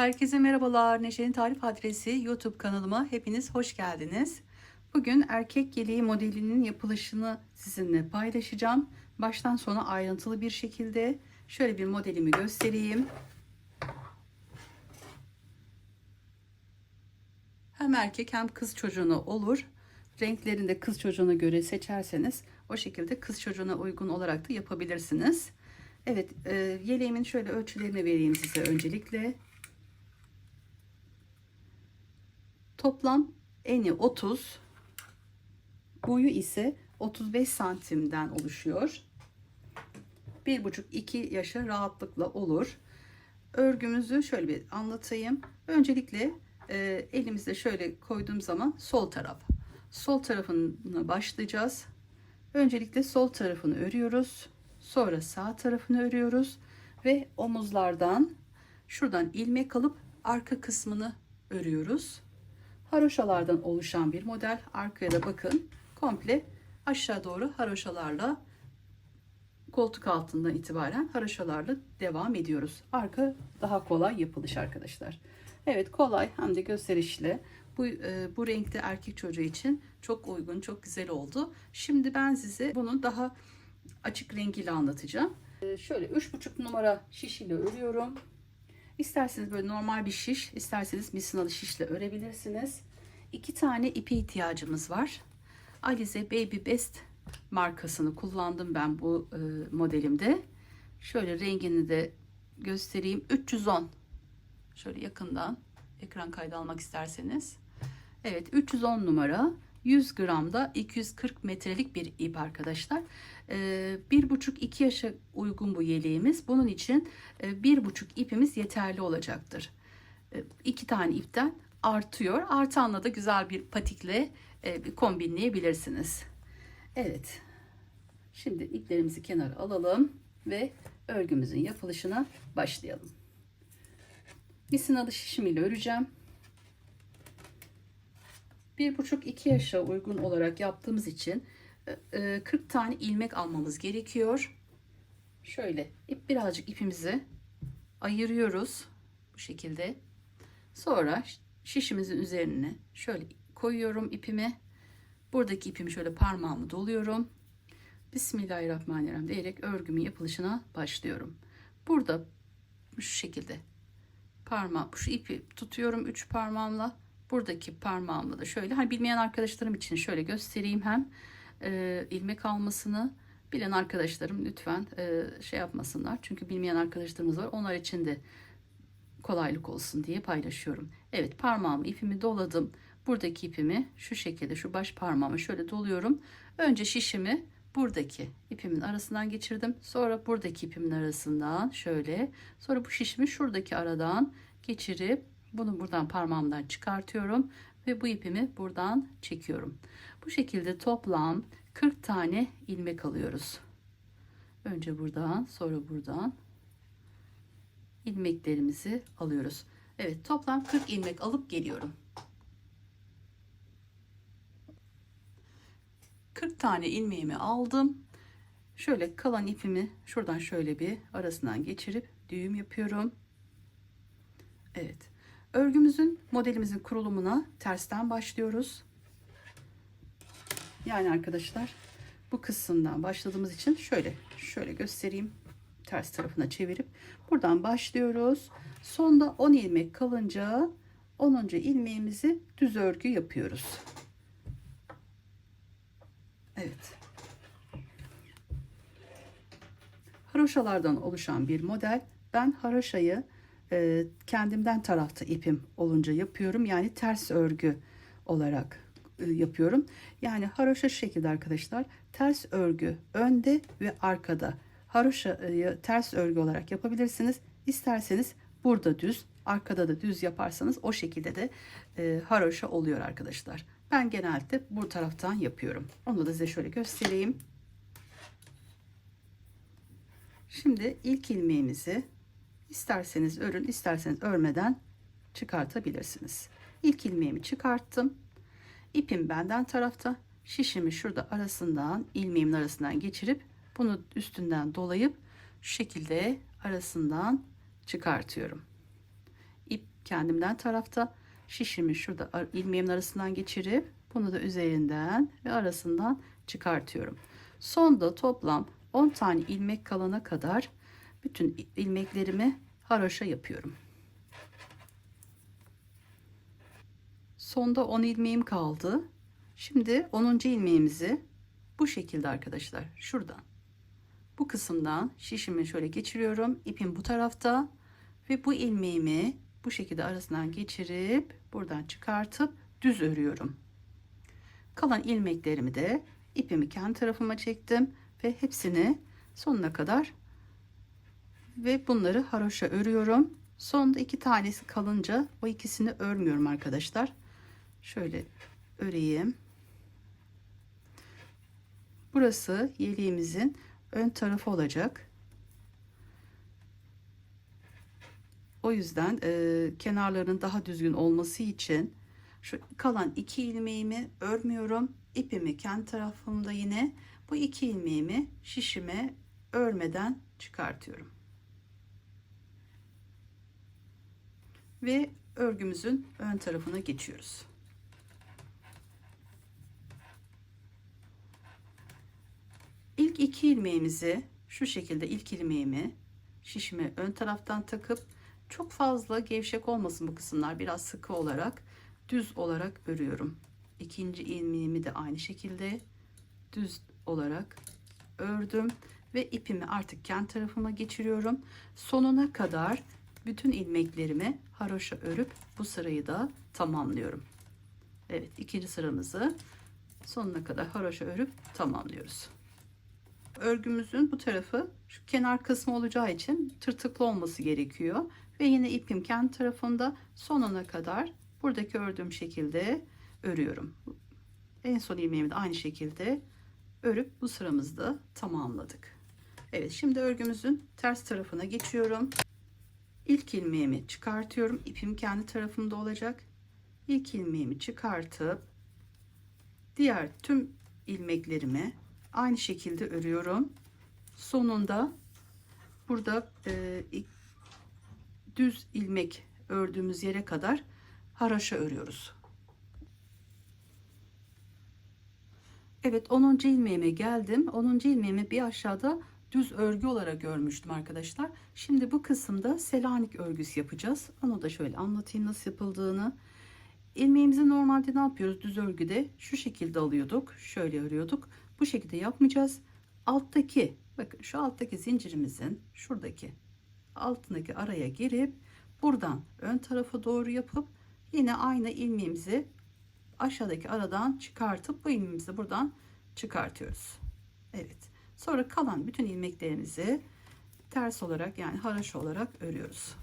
Herkese merhabalar. Neşe'nin tarif adresi YouTube kanalıma hepiniz hoş geldiniz. Bugün erkek yeleği modelinin yapılışını sizinle paylaşacağım. Baştan sona ayrıntılı bir şekilde şöyle bir modelimi göstereyim. Hem erkek hem kız çocuğuna olur. Renklerini de kız çocuğuna göre seçerseniz o şekilde kız çocuğuna uygun olarak da yapabilirsiniz. Evet, yeleğimin şöyle ölçülerini vereyim size öncelikle. Toplam eni 30, boyu ise 35 santimden oluşuyor. 1,5-2 yaşa rahatlıkla olur. Örgümüzü şöyle bir anlatayım. Öncelikle elimizde şöyle koyduğum zaman sol tarafına başlayacağız. Öncelikle sol tarafını örüyoruz. Sonra sağ tarafını örüyoruz ve omuzlardan şuradan ilmek alıp arka kısmını örüyoruz. Haroşalardan oluşan bir model. Arkaya da bakın, komple aşağı doğru haroşalarla, koltuk altından itibaren haroşalarla devam ediyoruz. Arka daha kolay yapılış arkadaşlar. Evet, kolay hem de gösterişli. Bu renkte erkek çocuğu için çok uygun, çok güzel oldu. Şimdi ben size bunun daha açık rengiyle anlatacağım. Şöyle 3,5 numara şiş ile örüyorum. İsterseniz böyle normal bir şiş, isterseniz misinalı şişle örebilirsiniz. 2 tane ipe ihtiyacımız var. Alize Baby Best markasını kullandım ben bu modelimde. Şöyle rengini de göstereyim. 310. Şöyle yakından ekran kaydı almak isterseniz. Evet, 310 numara. 100 gramda 240 metrelik bir ip arkadaşlar. 1,5-2 yaşa uygun bu yeleğimiz. Bunun için 1,5 ipimiz yeterli olacaktır. 2 tane ipten artıyor. Artanla da güzel bir patikle kombinleyebilirsiniz. Evet. Şimdi iplerimizi kenara alalım ve örgümüzün yapılışına başlayalım. Misinalı şişim ile öreceğim. 1,5-2 yaşa uygun olarak yaptığımız için 40 tane ilmek almamız gerekiyor. Şöyle birazcık ipimizi ayırıyoruz bu şekilde. Sonra şişimizin üzerine şöyle koyuyorum ipimi. Buradaki ipimi şöyle parmağımı doluyorum. Bismillahirrahmanirrahim diyerek örgümün yapılışına başlıyorum. Burada şu şekilde şu ipi tutuyorum 3 parmağımla. Buradaki parmağımla da şöyle, hani bilmeyen arkadaşlarım için şöyle göstereyim, hem ilmek almasını bilen arkadaşlarım lütfen şey yapmasınlar. Çünkü bilmeyen arkadaşlarımız var. Onlar için de kolaylık olsun diye paylaşıyorum. Evet, parmağımı ipimi doladım. Buradaki ipimi şu şekilde şu baş parmağımı şöyle doluyorum. Önce şişimi buradaki ipimin arasından geçirdim. Sonra buradaki ipimin arasından şöyle. Sonra bu şişimi şuradaki aradan geçirip bunu buradan parmağımdan çıkartıyorum ve bu ipimi buradan çekiyorum. Bu şekilde toplam 40 tane ilmek alıyoruz. Önce buradan, sonra buradan ilmeklerimizi alıyoruz. Evet, toplam 40 ilmek alıp geliyorum. 40 tane ilmeğimi aldım. Şöyle kalan ipimi şuradan şöyle bir arasından geçirip düğüm yapıyorum. Evet. Modelimizin kurulumuna tersten başlıyoruz. Yani arkadaşlar, bu kısımdan başladığımız için şöyle göstereyim. Ters tarafına çevirip buradan başlıyoruz. Sonda 10 ilmek kalınca 10. ilmeğimizi düz örgü yapıyoruz. Evet. Haroşalardan oluşan bir model. Ben haroşayı kendimden tarafta ipim olunca yapıyorum. Yani ters örgü olarak yapıyorum. Yani haroşa şu şekilde arkadaşlar. Ters örgü önde ve arkada. Haroşayı ters örgü olarak yapabilirsiniz. İsterseniz burada düz, arkada da düz yaparsanız o şekilde de haroşa oluyor arkadaşlar. Ben genelde bu taraftan yapıyorum. Onu da size şöyle göstereyim. Şimdi ilk ilmeğimizi isterseniz örün, isterseniz örmeden çıkartabilirsiniz. İlk ilmeğimi çıkarttım. İpim benden tarafta. Şişimi şurada ilmeğimin arasından geçirip bunu üstünden dolayıp şu şekilde arasından çıkartıyorum. İp kendimden tarafta. Şişimi şurada ilmeğimin arasından geçirip bunu da üzerinden ve arasından çıkartıyorum. Sonda toplam 10 tane ilmek kalana kadar bütün ilmeklerimi haroşa yapıyorum. Sonda 10 ilmeğim kaldı. Şimdi 10. ilmeğimizi bu şekilde arkadaşlar, şuradan bu kısımdan şişimi şöyle geçiriyorum. İpim bu tarafta ve bu ilmeğimi bu şekilde arasından geçirip buradan çıkartıp düz örüyorum. Kalan ilmeklerimi de ipimi kendi tarafıma çektim ve hepsini sonuna kadar ve bunları haroşa örüyorum. Sonda 2 tanesi kalınca o ikisini örmüyorum arkadaşlar. Şöyle öreyim. Burası yeleğimizin ön tarafı olacak. O yüzden kenarların daha düzgün olması için şu kalan 2 ilmeğimi örmüyorum. İpimi kendi tarafımda yine bu 2 ilmeğimi şişime örmeden çıkartıyorum. Ve örgümüzün ön tarafına geçiyoruz. İlk 2 ilmeğimizi şu şekilde, ilk ilmeğimi şişime ön taraftan takıp, çok fazla gevşek olmasın bu kısımlar, biraz sıkı olarak düz olarak örüyorum. İkinci ilmeğimi de aynı şekilde düz olarak ördüm ve ipimi artık kendi tarafıma geçiriyorum. Sonuna kadar bütün ilmeklerimi haroşa örüp bu sırayı da tamamlıyorum. Evet, ikinci sıramızı sonuna kadar haroşa örüp tamamlıyoruz. Örgümüzün bu tarafı şu kenar kısmı olacağı için tırtıklı olması gerekiyor ve yine ipim kendi tarafında sonuna kadar buradaki ördüğüm şekilde örüyorum. En son ilmeğimi de aynı şekilde örüp bu sıramızı da tamamladık. Evet, şimdi örgümüzün ters tarafına geçiyorum. İlk ilmeğimi çıkartıyorum. İpim kendi tarafımda olacak. İlk ilmeğimi çıkartıp diğer tüm ilmeklerimi aynı şekilde örüyorum. Sonunda burada düz ilmek ördüğümüz yere kadar haroşa örüyoruz. Evet, 10. ilmeğime geldim. 10. ilmeğimi bir aşağıda düz örgü olarak örmüştüm arkadaşlar. Şimdi bu kısımda Selanik örgüsü yapacağız. Onu da şöyle anlatayım nasıl yapıldığını. İlmeğimizi normalde ne yapıyoruz? Düz örgüde şu şekilde alıyorduk. Şöyle örüyorduk. Bu şekilde yapmayacağız. Alttaki, bakın şu alttaki zincirimizin şuradaki altındaki araya girip buradan ön tarafa doğru yapıp yine aynı ilmeğimizi aşağıdaki aradan çıkartıp bu ilmeğimizi buradan çıkartıyoruz. Evet. Sonra kalan bütün ilmeklerimizi ters olarak, yani haroşa olarak örüyoruz.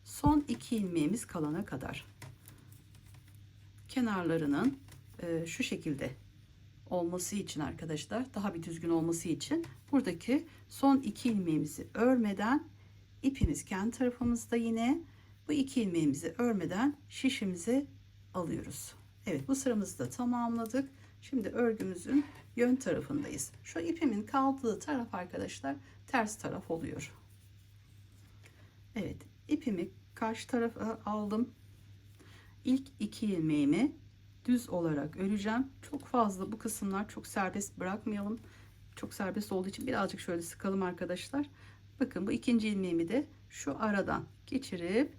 Son 2 ilmeğimiz kalana kadar kenarlarının şu şekilde olması için arkadaşlar, daha bir düzgün olması için buradaki son 2 ilmeğimizi örmeden ipimiz kendi tarafımızda, yine bu 2 ilmeğimizi örmeden şişimizi alıyoruz. Evet, bu sıramızı da tamamladık. Şimdi örgümüzün yön tarafındayız. Şu ipimin kaldığı taraf arkadaşlar ters taraf oluyor. Evet, ipimi karşı tarafa aldım. İlk 2 ilmeğimi düz olarak öreceğim. Çok fazla bu kısımlar çok serbest bırakmayalım. Çok serbest olduğu için birazcık şöyle sıkalım arkadaşlar. Bakın, bu ikinci ilmeğimi de şu aradan geçirip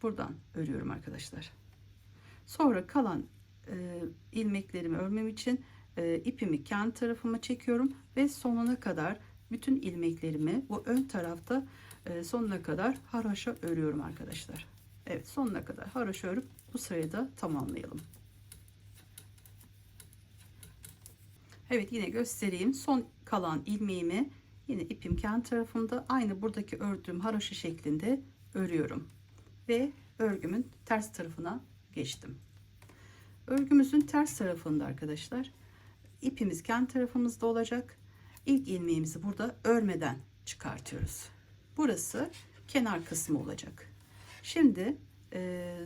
buradan örüyorum arkadaşlar. Sonra kalan ilmeklerimi örmem için ipimi kendi tarafıma çekiyorum ve sonuna kadar bütün ilmeklerimi bu ön tarafta sonuna kadar haroşa örüyorum arkadaşlar. Evet, sonuna kadar haroşa örüp bu sırayı da tamamlayalım. Evet, yine göstereyim. Son kalan ilmeğimi yine ipim kendi tarafımda aynı buradaki ördüğüm haroşa şeklinde örüyorum ve örgümün ters tarafına geçtim. Örgümüzün ters tarafında arkadaşlar ipimiz kendi tarafımızda olacak. İlk ilmeğimizi burada örmeden çıkartıyoruz. Burası kenar kısmı olacak. Şimdi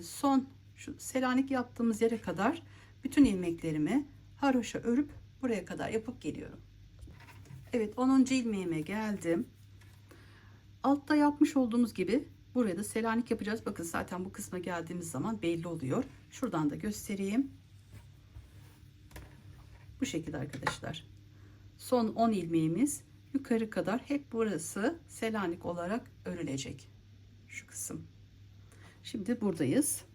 son şu Selanik yaptığımız yere kadar bütün ilmeklerimi haroşa örüp buraya kadar yapıp geliyorum. Evet, 10. ilmeğime geldim. Altta yapmış olduğumuz gibi Buraya da Selanik yapacağız. Bakın zaten bu kısma geldiğimiz zaman belli oluyor. Şuradan da göstereyim. Bu şekilde arkadaşlar. Son 10 ilmeğimiz yukarı kadar hep burası Selanik olarak örülecek. Şu kısım. Şimdi buradayız.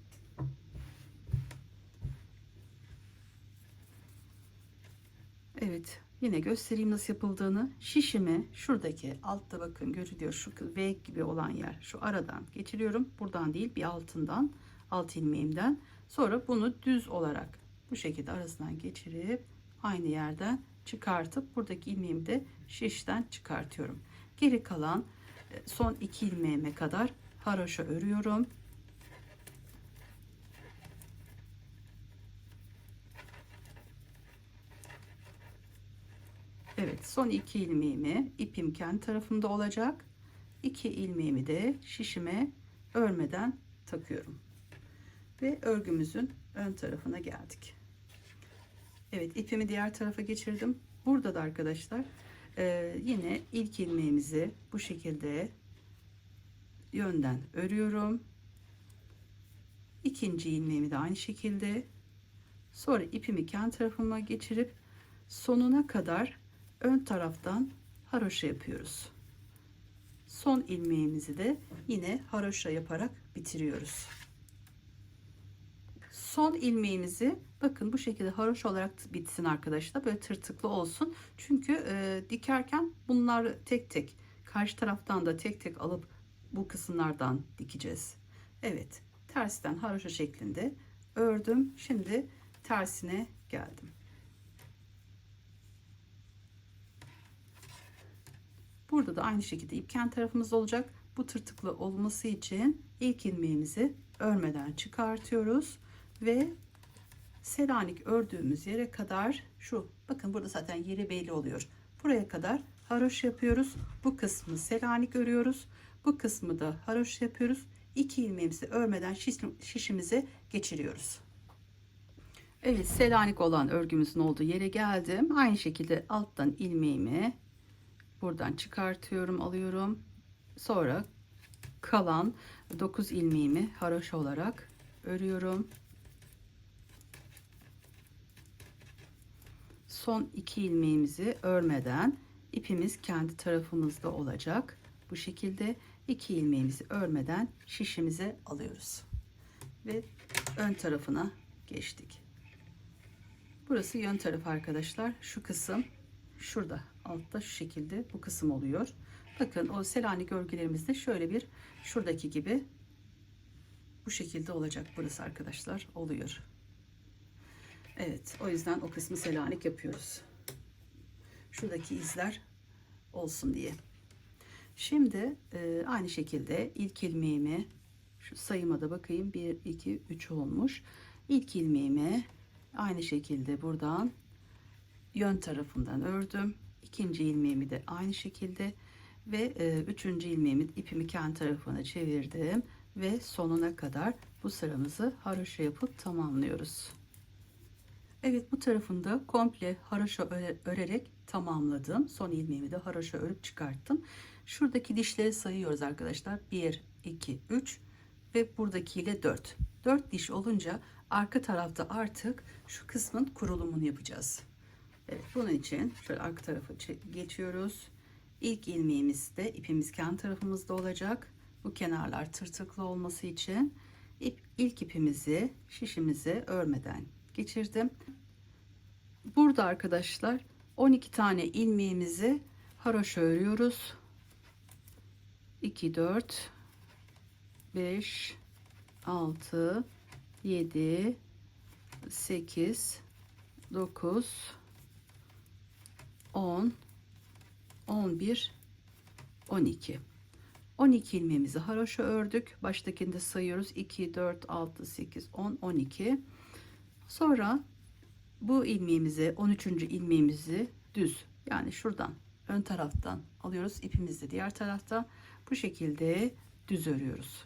Evet, yine göstereyim nasıl yapıldığını. Şişimi şuradaki altta bakın görülüyor, şu V gibi olan yer, şu aradan geçiriyorum. Buradan değil, bir altından, alt ilmeğimden. Sonra bunu düz olarak bu şekilde arasından geçirip aynı yerden çıkartıp buradaki ilmeğimi de şişten çıkartıyorum. Geri kalan son 2 ilmeğime kadar haroşa örüyorum. Evet, son 2 ilmeğimi ipim kendi tarafımda olacak. 2 ilmeğimi de şişime örmeden takıyorum. Ve örgümüzün ön tarafına geldik. Evet, ipimi diğer tarafa geçirdim. Burada da arkadaşlar yine ilk ilmeğimizi bu şekilde yönden örüyorum. İkinci ilmeğimi de aynı şekilde. Sonra ipimi kendi tarafıma geçirip sonuna kadar ön taraftan haroşa yapıyoruz. Son ilmeğimizi de yine haroşa yaparak bitiriyoruz. Son ilmeğimizi bakın bu şekilde haroşa olarak bitsin arkadaşlar. Böyle tırtıklı olsun. Çünkü dikerken bunlar tek tek, karşı taraftan da tek tek alıp bu kısımlardan dikeceğiz. Evet, tersten haroşa şeklinde ördüm. Şimdi tersine geldim. Burada da aynı şekilde ip kendi tarafımızda olacak. Bu tırtıklı olması için ilk ilmeğimizi örmeden çıkartıyoruz ve Selanik ördüğümüz yere kadar, şu bakın burada zaten yeri belli oluyor. Buraya kadar haroşa yapıyoruz. Bu kısmı Selanik örüyoruz. Bu kısmı da haroşa yapıyoruz. 2 ilmeğimizi örmeden şişimize geçiriyoruz. Evet, Selanik olan örgümüzün olduğu yere geldim. Aynı şekilde alttan ilmeğimi buradan çıkartıyorum, alıyorum. Sonra kalan 9 ilmeğimi haroşa olarak örüyorum. Son 2 ilmeğimizi örmeden ipimiz kendi tarafımızda olacak. Bu şekilde 2 ilmeğimizi örmeden şişimize alıyoruz. Ve ön tarafına geçtik. Burası yön tarafı arkadaşlar. Şu kısım şurada altta şu şekilde bu kısım oluyor. Bakın o Selanik örgülerimizde şöyle bir şuradaki gibi bu şekilde olacak burası arkadaşlar, oluyor. Evet, o yüzden o kısmı Selanik yapıyoruz. Şuradaki izler olsun diye. Şimdi aynı şekilde ilk ilmeğimi şu sayıma da bakayım, 1 2 3 olmuş. İlk ilmeğimi aynı şekilde buradan yön tarafından ördüm. İkinci ilmeğimi de aynı şekilde ve üçüncü ilmeğimi ipimi kendi tarafına çevirdim ve sonuna kadar bu sıramızı haroşa yapıp tamamlıyoruz. Evet, bu tarafında komple haroşa örerek tamamladım. Son ilmeğimi de haroşa örüp çıkarttım. Şuradaki dişleri sayıyoruz arkadaşlar. 1 2 3 ve buradakiyle 4. 4 diş olunca arka tarafta artık şu kısmın kurulumunu yapacağız. Evet, bunun için şöyle arka tarafa geçiyoruz. İlk ilmeğimiz de ipimiz kendi tarafımızda olacak. Bu kenarlar tırtıklı olması için ilk ipimizi şişimize örmeden geçirdim. Burada arkadaşlar 12 tane ilmeğimizi haroşa örüyoruz. 2 4 5 6 7 8 9 10 11 12 12 ilmeğimizi haroşa ördük. Baştakinde sayıyoruz. 2 4 6 8 10 12. Sonra bu ilmeğimizi, 13. ilmeğimizi düz, yani şuradan ön taraftan alıyoruz. İpimizi de diğer tarafta bu şekilde düz örüyoruz.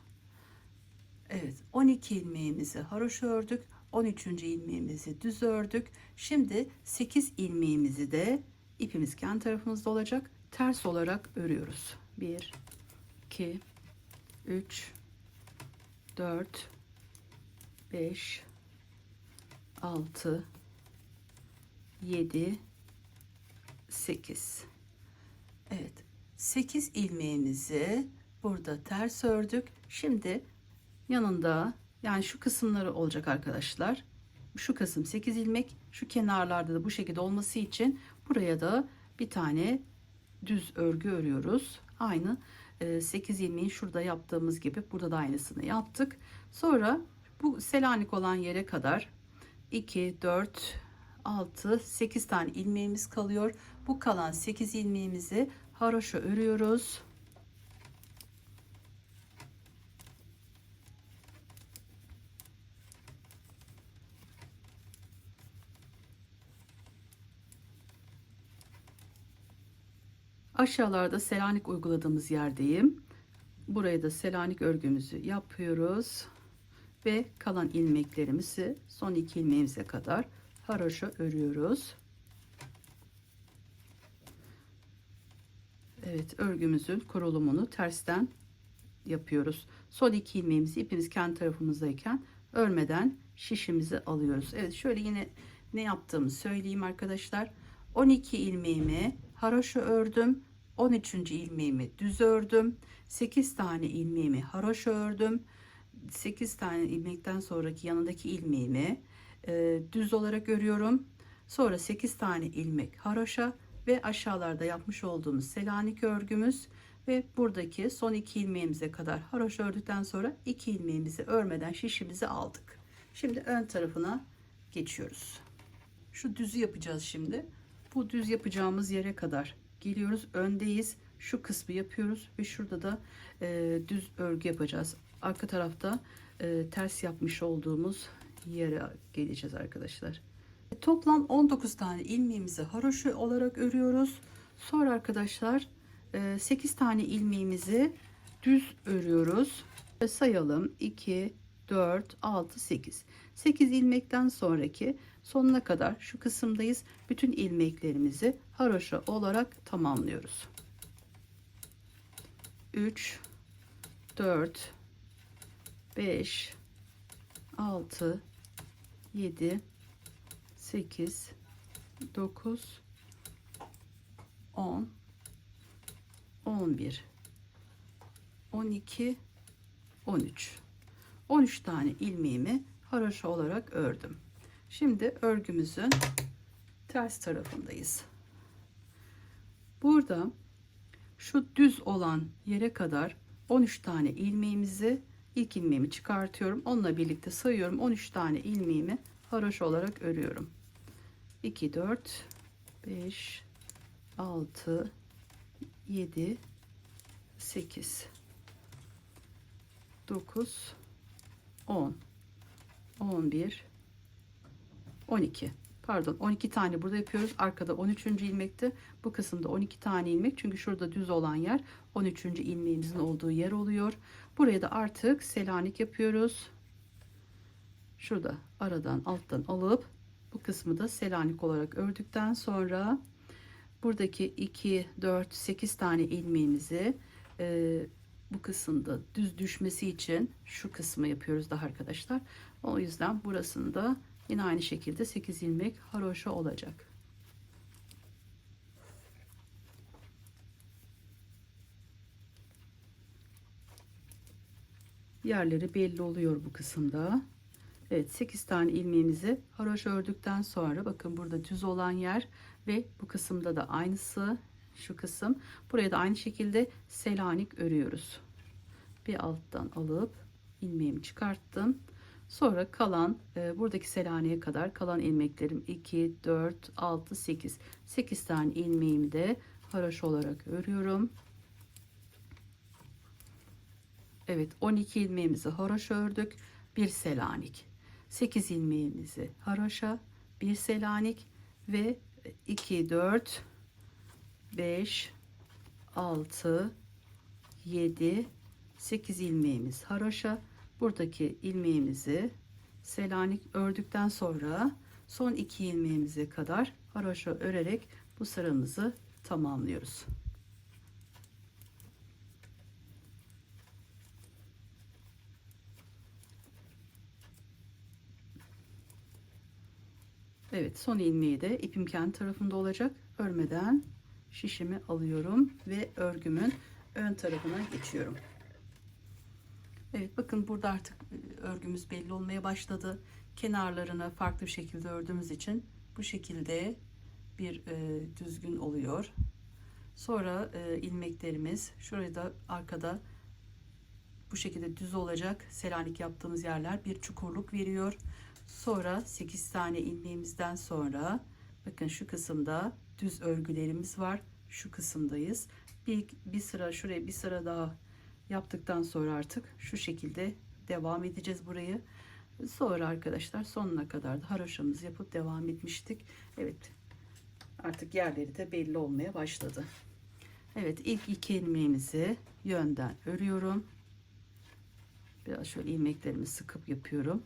Evet, 12 ilmeğimizi haroşa ördük. 13. ilmeğimizi düz ördük. Şimdi 8 ilmeğimizi de ipimiz kendi tarafımızda olacak. Ters olarak örüyoruz. 1 2 3, 4, 5, 6, 7, 8. Evet, 8 ilmeğimizi burada ters ördük. Şimdi yanında, yani şu kısımları olacak arkadaşlar. Şu kısım 8 ilmek, şu kenarlarda da bu şekilde olması için buraya da bir tane düz örgü örüyoruz. Aynı 8 ilmeğin şurada yaptığımız gibi burada da aynısını yaptık. Sonra bu Selanik olan yere kadar 2, 4, 6, 8 tane ilmeğimiz kalıyor. Bu kalan 8 ilmeğimizi haroşa örüyoruz. Aşağılarda Selanik uyguladığımız yerdeyim. Buraya da Selanik örgümüzü yapıyoruz ve kalan ilmeklerimizi son 2 ilmeğimize kadar haroşa örüyoruz. Evet, örgümüzün kurulumunu tersten yapıyoruz. Son 2 ilmeğimizi ipimiz kendi tarafımızdayken örmeden şişimizi alıyoruz. Evet, şöyle yine ne yaptığımı söyleyeyim arkadaşlar. 12 ilmeğimi haroşa ördüm. 13. ilmeğimi düz ördüm. 8 tane ilmeğimi haroşa ördüm. 8 tane ilmekten sonraki yanındaki ilmeğimi düz olarak örüyorum. Sonra 8 tane ilmek haroşa ve aşağılarda yapmış olduğumuz Selanik örgümüz ve buradaki son 2 ilmeğimize kadar haroşa ördükten sonra 2 ilmeğimizi örmeden şişimizi aldık. Şimdi ön tarafına geçiyoruz. Şu düzü yapacağız şimdi. Bu düz yapacağımız yere kadar geliyoruz. Öndeyiz. Şu kısmı yapıyoruz ve şurada da düz örgü yapacağız. Arka tarafta ters yapmış olduğumuz yere geleceğiz arkadaşlar. Toplam 19 tane ilmeğimizi haroşa olarak örüyoruz. Sonra arkadaşlar 8 tane ilmeğimizi düz örüyoruz. Sayalım: 2, 4, 6, 8. 8 ilmekten sonraki sonuna kadar şu kısımdayız. Bütün ilmeklerimizi haroşa olarak tamamlıyoruz. 3, 4, 5, 6, 7, 8, 9, 10, 11, 12, 13. 13 tane ilmeğimi haroşa olarak ördüm. Şimdi örgümüzün ters tarafındayız. Burada şu düz olan yere kadar 13 tane ilmeğimizi, ilk ilmeğimi çıkartıyorum. Onunla birlikte sayıyorum. 13 tane ilmeğimi haroşa olarak örüyorum. 2, 4, 5, 6, 7, 8, 9, 10, 11, 12. Pardon, 12 tane burada yapıyoruz. Arkada 13. ilmekte. Bu kısımda 12 tane ilmek. Çünkü şurada düz olan yer 13. ilmeğimizin olduğu yer oluyor. Buraya da artık Selanik yapıyoruz. Şurada aradan alttan alıp bu kısmı da Selanik olarak ördükten sonra buradaki 2, 4, 8 tane ilmeğimizi bu kısımda düz düşmesi için şu kısmı yapıyoruz daha arkadaşlar. O yüzden burasında yine aynı şekilde 8 ilmek haroşa olacak. Yerleri belli oluyor bu kısımda. Evet, 8 tane ilmeğimizi haroşa ördükten sonra bakın burada düz olan yer ve bu kısımda da aynısı, şu kısım. Buraya da aynı şekilde Selanik örüyoruz. Bir alttan alıp ilmeğimi çıkarttım. Sonra kalan buradaki Selanik'e kadar kalan ilmeklerim 2, 4, 6, 8. 8 tane ilmeğimi de haroşa olarak örüyorum. Evet, 12 ilmeğimizi haroşa ördük. Bir Selanik. 8 ilmeğimizi haroşa, bir Selanik ve 2, 4, 5, 6, 7, 8 ilmeğimiz haroşa. Buradaki ilmeğimizi Selanik ördükten sonra son 2 ilmeğimize kadar haroşa örerek bu sıramızı tamamlıyoruz. Evet, son ilmeği de ipim kendi tarafında olacak. Örmeden şişimi alıyorum ve örgümün ön tarafına geçiyorum. Evet, bakın burada artık örgümüz belli olmaya başladı. Kenarlarını farklı bir şekilde ördüğümüz için bu şekilde bir düzgün oluyor. Sonra ilmeklerimiz şurada da arkada bu şekilde düz olacak. Selanik yaptığımız yerler bir çukurluk veriyor. Sonra 8 tane ilmeğimizden sonra bakın şu kısımda düz örgülerimiz var. Şu kısımdayız. Bir sıra şuraya, bir sıra daha yaptıktan sonra artık şu şekilde devam edeceğiz burayı. Sonra arkadaşlar sonuna kadar da haroşamızı yapıp devam etmiştik. Evet, artık yerleri de belli olmaya başladı. Evet, ilk iki ilmeğimizi yönden örüyorum. Biraz şöyle ilmeklerimi sıkıp yapıyorum.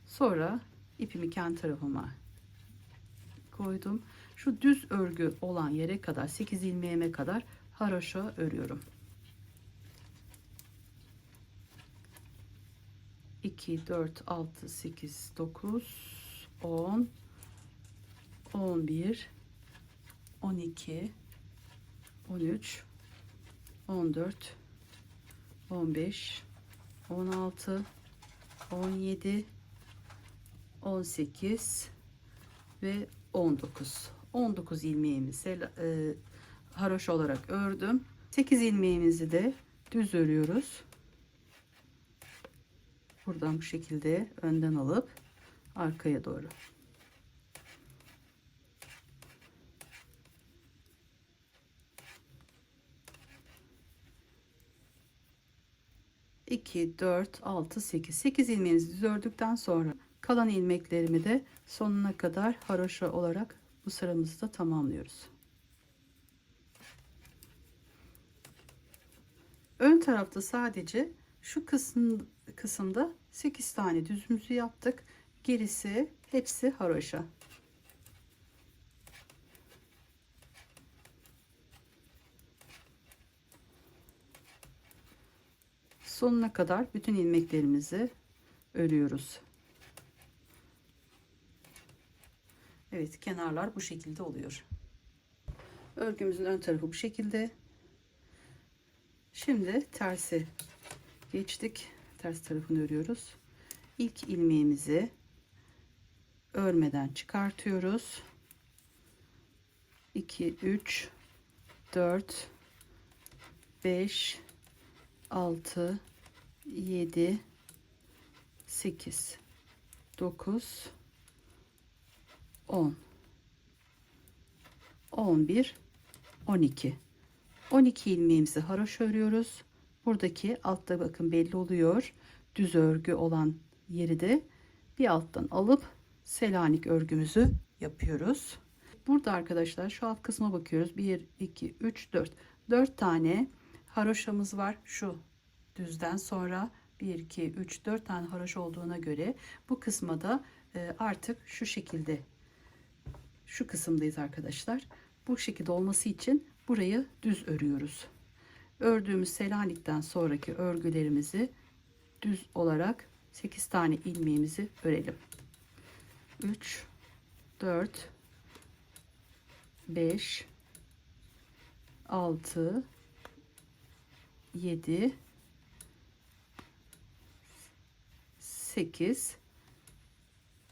Sonra ipimi kendi tarafıma koydum. Şu düz örgü olan yere kadar 8 ilmeğime kadar haroşa örüyorum. 2, 4, 6, 8, 9, 10, 11, 12, 13, 14, 15, 16, 17, 18 ve 19. 19 ilmeğimizi haroşa olarak ördüm. 8 ilmeğimizi de düz örüyoruz. Buradan bu şekilde önden alıp arkaya doğru. İki, 4, 6, 8. 8 ilmeğimizi düz ördükten sonra kalan ilmeklerimi de sonuna kadar haroşa olarak bu sıramızı da tamamlıyoruz. Ön tarafta sadece şu kısımda 8 tane düzümüzü yaptık. Gerisi hepsi haroşa. Sonuna kadar bütün ilmeklerimizi örüyoruz. Evet, kenarlar bu şekilde oluyor. Örgümüzün ön tarafı bu şekilde. Şimdi tersi geçtik. Ters tarafını örüyoruz. İlk ilmeğimizi örmeden çıkartıyoruz. 2, 3, 4, 5, 6, 7, 8, 9, 10, 11, 12. 12 ilmeğimizi haroşa örüyoruz. Buradaki altta bakın belli oluyor. Düz örgü olan yeri de bir alttan alıp Selanik örgümüzü yapıyoruz. Burada arkadaşlar şu alt kısma bakıyoruz. 1, 2, 3, 4. 4 tane haroşamız var. Şu düzden sonra 1, 2, 3, 4 tane haroşa olduğuna göre bu kısma da artık şu şekilde şu kısımdayız arkadaşlar. Bu şekilde olması için burayı düz örüyoruz. Ördüğümüz Selanik'ten sonraki örgülerimizi düz olarak 8 tane ilmeğimizi örelim. 3, 4, 5, 6, 7,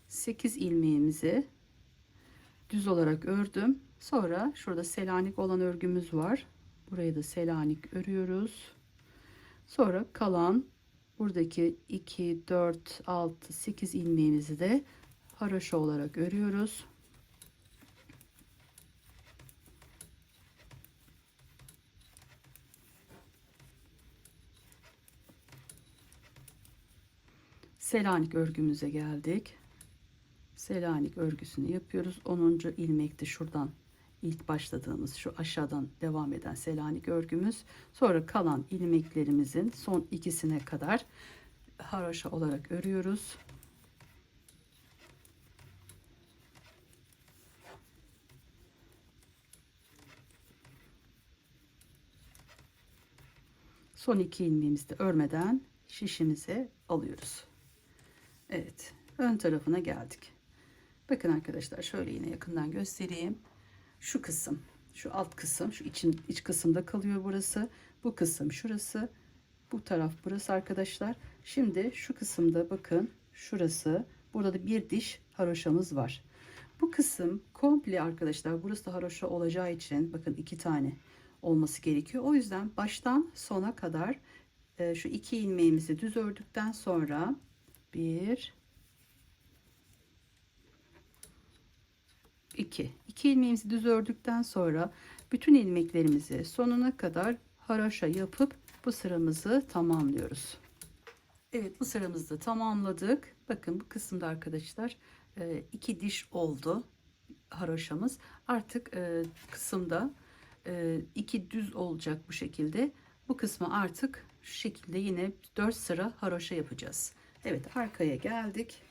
8 ilmeğimizi düz olarak ördüm. Sonra şurada Selanik olan örgümüz var. Burayı da Selanik örüyoruz. Sonra kalan buradaki 2, 4, 6, 8 ilmeğimizi de haroşa olarak örüyoruz. Selanik örgümüze geldik. Selanik örgüsünü yapıyoruz. 10. ilmekte şuradan ilk başladığımız şu aşağıdan devam eden Selanik örgümüz. Sonra kalan ilmeklerimizin son ikisine kadar haroşa olarak örüyoruz. Son iki ilmeğimizi de örmeden şişimize alıyoruz. Evet, ön tarafına geldik. Bakın arkadaşlar, şöyle yine yakından göstereyim. Şu kısım, şu alt kısım, şu iç kısımda kalıyor burası. Bu kısım şurası. Bu taraf burası arkadaşlar. Şimdi şu kısımda bakın, şurası. Burada da bir diş haroşamız var. Bu kısım komple arkadaşlar, burası da haroşa olacağı için bakın 2 tane olması gerekiyor. O yüzden baştan sona kadar şu 2 ilmeğimizi düz ördükten sonra 1 2 ilmeğimizi düz ördükten sonra bütün ilmeklerimizi sonuna kadar haroşa yapıp bu sıramızı tamamlıyoruz. Evet, bu sıramızı da tamamladık. Bakın bu kısımda arkadaşlar 2 diş oldu haroşamız. Artık kısımda 2 düz olacak bu şekilde. Bu kısmı artık şu şekilde yine 4 sıra haroşa yapacağız. Evet, arkaya geldik.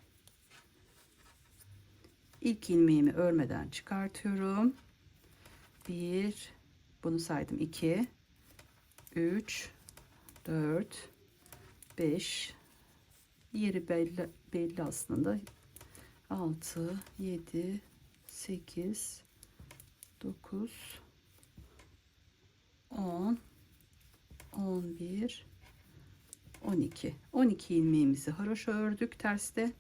İlk ilmeğimi örmeden çıkartıyorum. 1, bunu saydım, 2, 3, 4, 5, yeri belli aslında. 6, 7, 8, 9, 10, 11, 12. 12 ilmeğimizi haroşa ördük terste.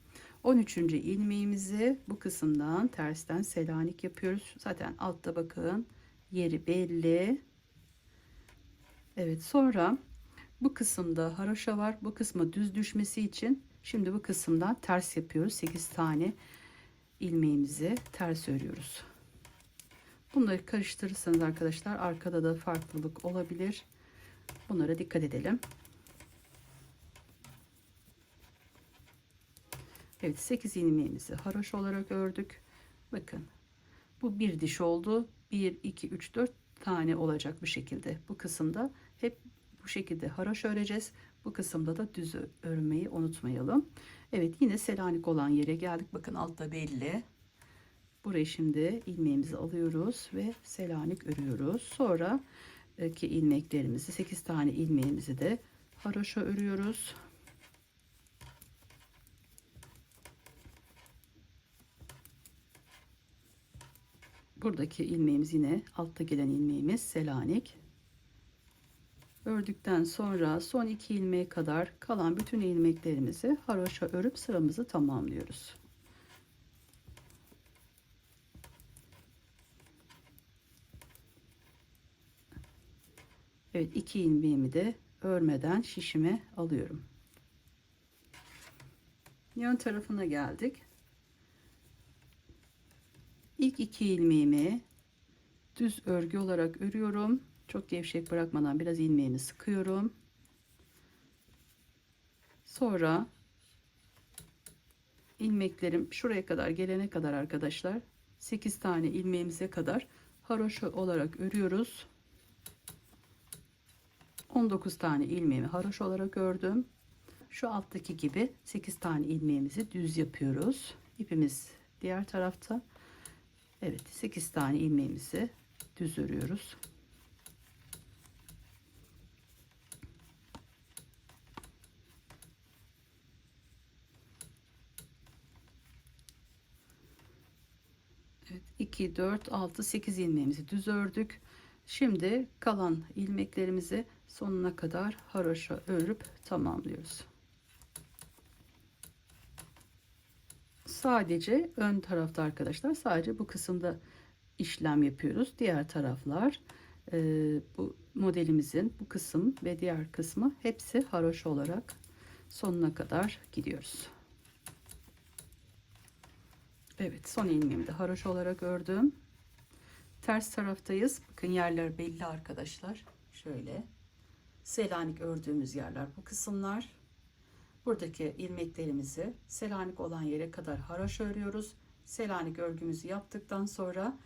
13. ilmeğimizi bu kısımdan tersten Selanik yapıyoruz. Zaten altta bakın yeri belli. Evet, sonra bu kısımda haroşa var. Bu kısma düz düşmesi için şimdi bu kısımdan ters yapıyoruz. 8 tane ilmeğimizi ters örüyoruz. Bunları karıştırırsanız arkadaşlar arkada da farklılık olabilir. Bunlara dikkat edelim. Evet, 8 ilmeğimizi haroşa olarak ördük. Bakın bu bir diş oldu. 1 2 3 4 tane olacak bu şekilde. Bu kısımda hep bu şekilde haroşa öreceğiz. Bu kısımda da düz örmeyi unutmayalım. Evet, yine Selanik olan yere geldik. Bakın altta belli. Burayı şimdi ilmeğimizi alıyoruz ve Selanik örüyoruz. Sonra ki ilmeklerimizi, 8 tane ilmeğimizi de haroşa örüyoruz. Buradaki ilmeğimiz yine altta gelen ilmeğimiz Selanik. Ördükten sonra son 2 ilmeğe kadar kalan bütün ilmeklerimizi haroşa örüp sıramızı tamamlıyoruz. Evet, 2 ilmeğimi de örmeden şişime alıyorum. Yan tarafına geldik. İlk 2 ilmeğimi düz örgü olarak örüyorum. Çok gevşek bırakmadan biraz ilmeğimi sıkıyorum. Sonra ilmeklerim şuraya kadar gelene kadar arkadaşlar 8 tane ilmeğimize kadar haroşa olarak örüyoruz. 19 tane ilmeğimi haroşa olarak ördüm. Şu alttaki gibi 8 tane ilmeğimizi düz yapıyoruz. İpimiz diğer tarafta. Evet, 8 tane ilmeğimizi düz örüyoruz. Evet, 2 4 6 8 ilmeğimizi düz ördük. Şimdi kalan ilmeklerimizi sonuna kadar haroşa örüp tamamlıyoruz. Sadece ön tarafta arkadaşlar, sadece bu kısımda işlem yapıyoruz. Diğer taraflar bu modelimizin bu kısım ve diğer kısmı hepsi haroşa olarak sonuna kadar gidiyoruz. Evet, son ilmeğimi de haroşa olarak ördüm. Ters taraftayız. Bakın yerler belli arkadaşlar. Şöyle Selanik ördüğümüz yerler bu kısımlar. Buradaki ilmeklerimizi Selanik olan yere kadar haroşa örüyoruz. Selanik örgümüzü yaptıktan sonra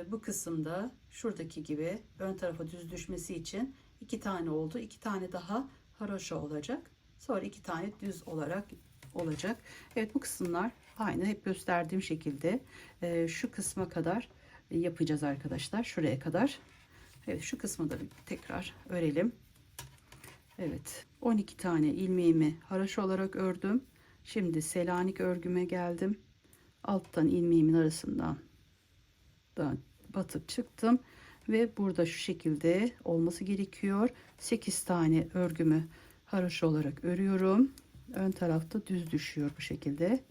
bu kısımda şuradaki gibi ön tarafa düz düşmesi için 2 tane oldu. 2 tane daha haroşa olacak. Sonra 2 tane düz olarak olacak. Evet, bu kısımlar aynı hep gösterdiğim şekilde şu kısma kadar yapacağız arkadaşlar. Şuraya kadar. Evet, şu kısmı da tekrar örelim. Evet, 12 tane ilmeğimi haroşa olarak ördüm. Şimdi Selanik örgüme geldim. alttan ilmeğimin arasından batıp çıktım ve burada şu şekilde olması gerekiyor. 8 tane örgümü haroşa olarak örüyorum. Ön tarafta düz düşüyor bu şekilde.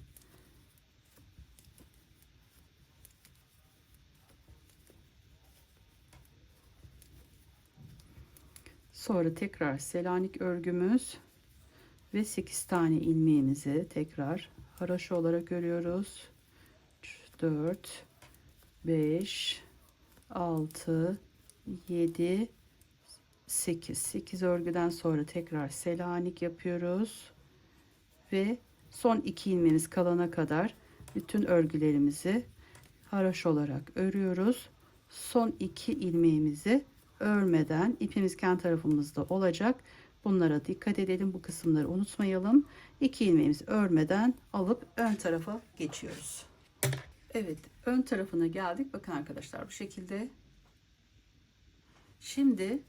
Sonra tekrar Selanik örgümüz ve 8 tane ilmeğimizi tekrar haroşa olarak örüyoruz. 4 5 6 7 8 örgüden sonra tekrar Selanik yapıyoruz ve son 2 ilmeğimiz kalana kadar bütün örgülerimizi haroşa olarak örüyoruz. Son 2 ilmeğimizi örmeden, ipimiz kendi tarafımızda olacak. Bunlara dikkat edelim, bu kısımları unutmayalım. 2 ilmeğimizi örmeden alıp ön tarafa geçiyoruz. Evet, ön tarafına geldik. Bakın arkadaşlar, bu şekilde. Şimdi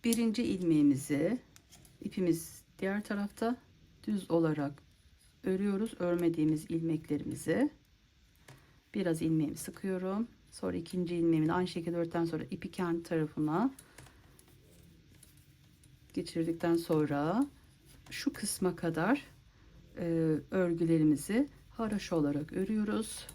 birinci ilmeğimizi, ipimiz diğer tarafta, düz olarak örüyoruz. Örmediğimiz ilmeklerimizi biraz ilmeğimi sıkıyorum. Sonra ikinci ilmeğimin aynı şekilde ördükten sonra ipi kendi tarafına geçirdikten sonra şu kısma kadar örgülerimizi haroşa olarak örüyoruz.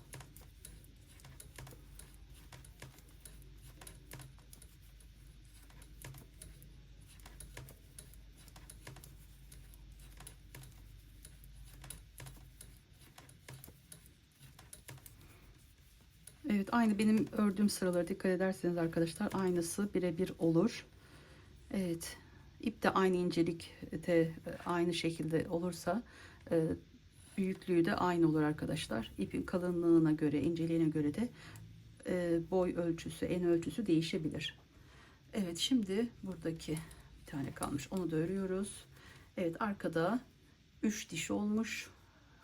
Evet, aynı benim ördüğüm sıralara dikkat ederseniz arkadaşlar aynısı birebir olur. Evet, ip de aynı incelikte aynı şekilde olursa büyüklüğü de aynı olur arkadaşlar. İpin kalınlığına göre, inceliğine göre de boy ölçüsü, en ölçüsü değişebilir. Evet, şimdi buradaki bir tane kalmış, onu da örüyoruz. Evet, arkada 3 diş olmuş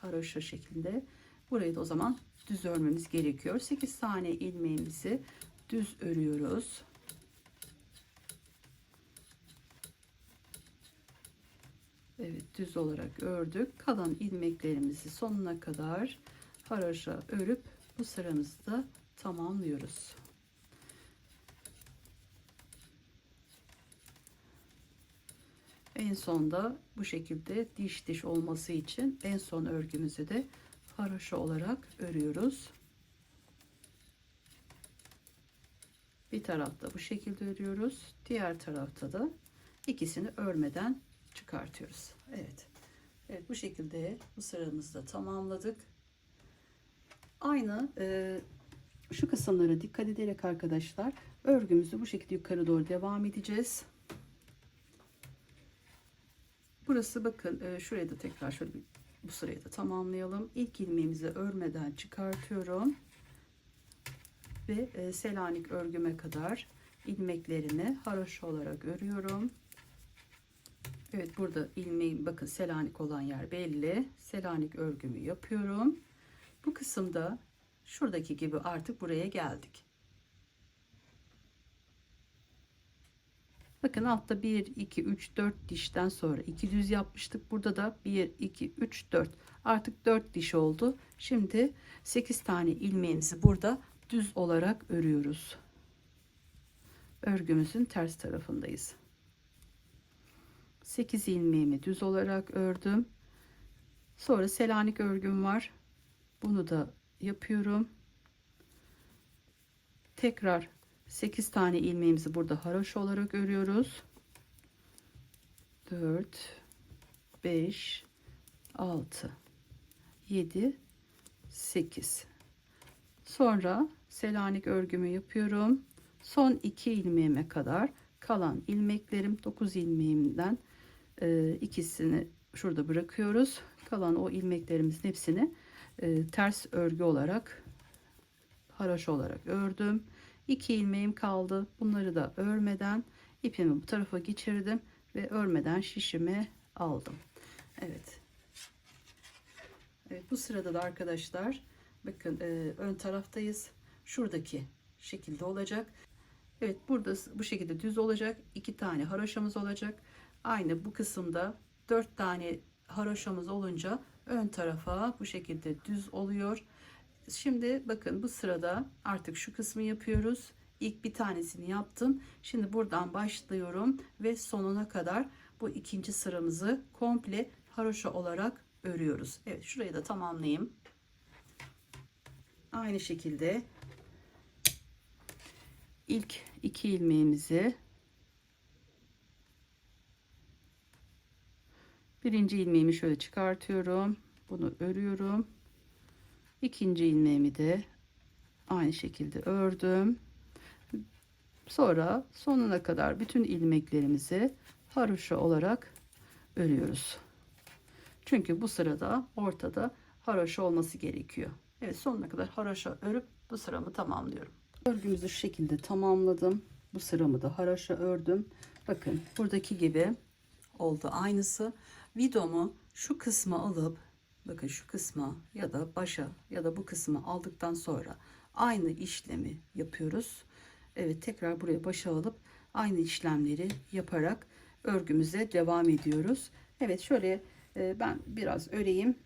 haroşa şeklinde. Burayı da o zaman düz örmemiz gerekiyor. 8 tane ilmeğimizi düz örüyoruz. Evet, düz olarak ördük. Kalan ilmeklerimizi sonuna kadar haroşa örüp bu sıramızı da tamamlıyoruz. En sonda bu şekilde diş diş olması için en son örgümüzü de haroşa olarak örüyoruz. Bir tarafta bu şekilde örüyoruz. Diğer tarafta da ikisini örmeden çıkartıyoruz. Evet. Evet, bu şekilde bu sıramızı da tamamladık. Aynı şu kısımlara dikkat ederek arkadaşlar örgümüzü bu şekilde yukarı doğru devam edeceğiz. Burası bakın şuraya da tekrar şöyle bu sırayı da tamamlayalım. İlk ilmeğimizi örmeden çıkartıyorum ve Selanik örgüme kadar ilmeklerini haroşa olarak örüyorum. Evet, burada ilmeğim bakın Selanik olan yer belli. Selanik örgümü yapıyorum. Bu kısımda şuradaki gibi artık buraya geldik. Bakın altta 1 2 3 4 dişten sonra 2 düz yapmıştık. Burada da 1 2 3 4 artık 4 diş oldu. Şimdi 8 tane ilmeğimizi burada düz olarak örüyoruz. Örgümüzün ters tarafındayız. 8 ilmeğimi düz olarak ördüm. Sonra Selanik örgüm var. Bunu da yapıyorum. Tekrar 8 tane ilmeğimizi burada haroşa olarak örüyoruz. 4 5 6 7 8. Sonra Selanik örgümü yapıyorum. Son 2 ilmeğime kadar kalan ilmeklerim 9 ilmeğimden ikisini şurada bırakıyoruz. Kalan o ilmeklerimizin hepsini ters örgü olarak haroşa olarak ördüm. 2 ilmeğim kaldı. Bunları da örmeden ipimi bu tarafa geçirdim ve örmeden şişimi aldım. Evet. Evet, bu sırada da arkadaşlar bakın ön taraftayız. Şuradaki şekilde olacak. Evet, burada bu şekilde düz olacak. 2 tane haroşamız olacak. Aynı bu kısımda 4 tane haroşamız olunca ön tarafa bu şekilde düz oluyor. Şimdi bakın bu sırada artık şu kısmı yapıyoruz. İlk bir tanesini yaptım. Şimdi buradan başlıyorum ve sonuna kadar bu ikinci sıramızı komple haroşa olarak örüyoruz. Evet, şurayı da tamamlayayım. Aynı şekilde ilk iki ilmeğimizi, birinci ilmeğimi şöyle çıkartıyorum. Bunu örüyorum. İkinci ilmeğimi de aynı şekilde ördüm. Sonra sonuna kadar bütün ilmeklerimizi haroşa olarak örüyoruz. Çünkü bu sırada ortada haroşa olması gerekiyor. Evet, sonuna kadar haroşa örüp bu sıramı tamamlıyorum. Örgümüzü şu şekilde tamamladım. Bu sıramı da haroşa ördüm. Bakın buradaki gibi oldu aynısı. Vidomu şu kısma alıp, bakın şu kısma ya da başa ya da bu kısmı aldıktan sonra aynı işlemi yapıyoruz. Evet, tekrar buraya başa alıp aynı işlemleri yaparak örgümüze devam ediyoruz. Evet, şöyle ben biraz öreyim.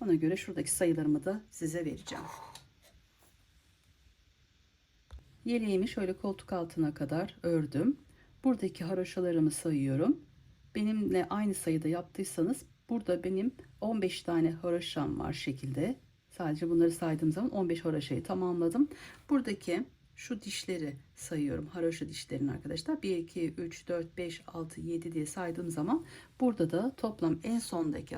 Ona göre şuradaki sayılarımı da size vereceğim. Yeleğimi şöyle koltuk altına kadar ördüm. Buradaki haroşalarımı sayıyorum. Benimle aynı sayıda yaptıysanız burada benim 15 tane haroşam var şekilde. Sadece bunları saydığım zaman 15 haroşayı tamamladım. Buradaki şu dişleri sayıyorum. Haroşa dişlerini arkadaşlar. 1, 2, 3, 4, 5, 6, 7 diye saydığım zaman burada da toplam en sondaki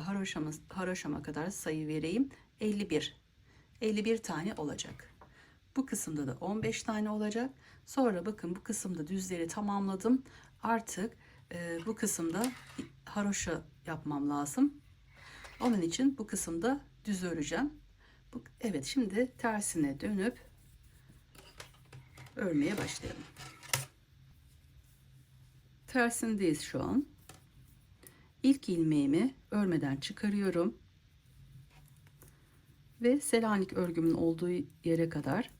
haroşama kadar sayı vereyim. 51. 51 tane olacak. Bu kısımda da 15 tane olacak. Sonra bakın bu kısımda düzleri tamamladım. Artık bu kısımda haroşa yapmam lazım. Onun için bu kısımda düz öreceğim. Evet, şimdi tersine dönüp örmeye başlayalım. Tersindeyiz şu an. İlk ilmeğimi örmeden çıkarıyorum. Ve Selanik örgümün olduğu yere kadar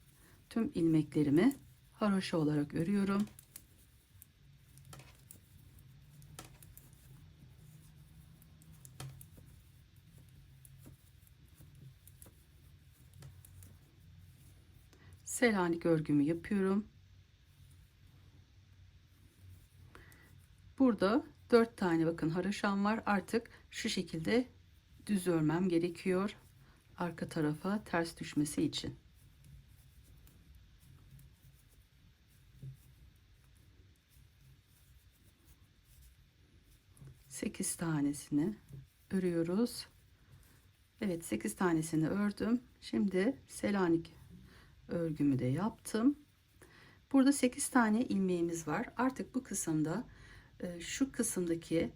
tüm ilmeklerimi haroşa olarak örüyorum. Selanik örgümü yapıyorum. Burada 4 tane bakın haroşam var. Artık şu şekilde düz örmem gerekiyor. Arka tarafa ters düşmesi için. Sekiz tanesini örüyoruz. Evet, 8 tanesini ördüm. Şimdi Selanik örgümü de yaptım. Burada 8 tane ilmeğimiz var. Artık bu kısımda şu kısımdaki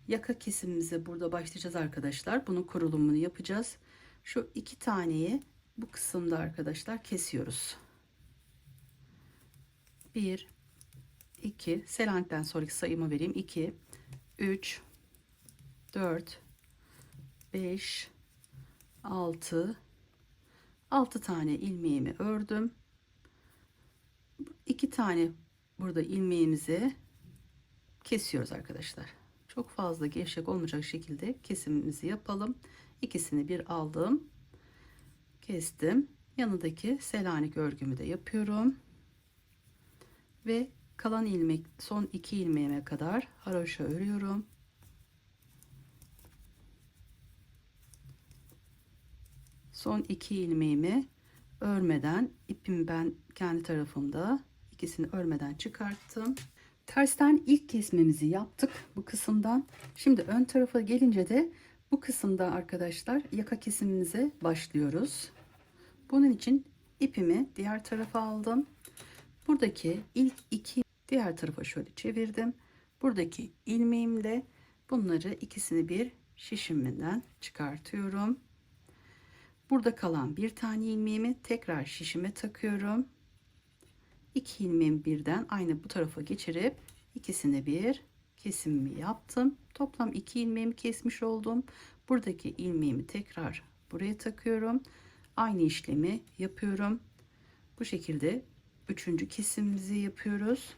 yaka kesimimize burada başlayacağız arkadaşlar. Bunun kurulumunu yapacağız. Şu iki taneyi bu kısımda arkadaşlar kesiyoruz. 1, 2, Selanik'ten sonraki sayımı vereyim. 2, 3, 4, 5, 6 tane ilmeğimi ördüm. 2 tane burada ilmeğimizi kesiyoruz arkadaşlar. Çok fazla gevşek olmayacak şekilde kesimimizi yapalım. İkisini bir aldım. Kestim. Yanındaki Selanik örgümü de yapıyorum. Ve kalan ilmek, son 2 ilmeğime kadar haroşa örüyorum. Son 2 ilmeğimi örmeden, ipimi ben kendi tarafımda ikisini örmeden çıkarttım. Tersten ilk kesmemizi yaptık bu kısımdan. Şimdi ön tarafa gelince de bu kısımda arkadaşlar yaka kesimimize başlıyoruz. Bunun için ipimi diğer tarafa aldım. Buradaki ilk iki diğer tarafa şöyle çevirdim. Buradaki ilmeğimle bunları ikisini bir şişimden çıkartıyorum. Burada kalan bir tane ilmeğimi tekrar şişime takıyorum. 2 ilmeğimi birden aynı bu tarafa geçirip ikisini bir kesimimi yaptım. Toplam 2 ilmeğimi kesmiş oldum. Buradaki ilmeğimi tekrar buraya takıyorum. Aynı işlemi yapıyorum. Bu şekilde üçüncü kesimimizi yapıyoruz.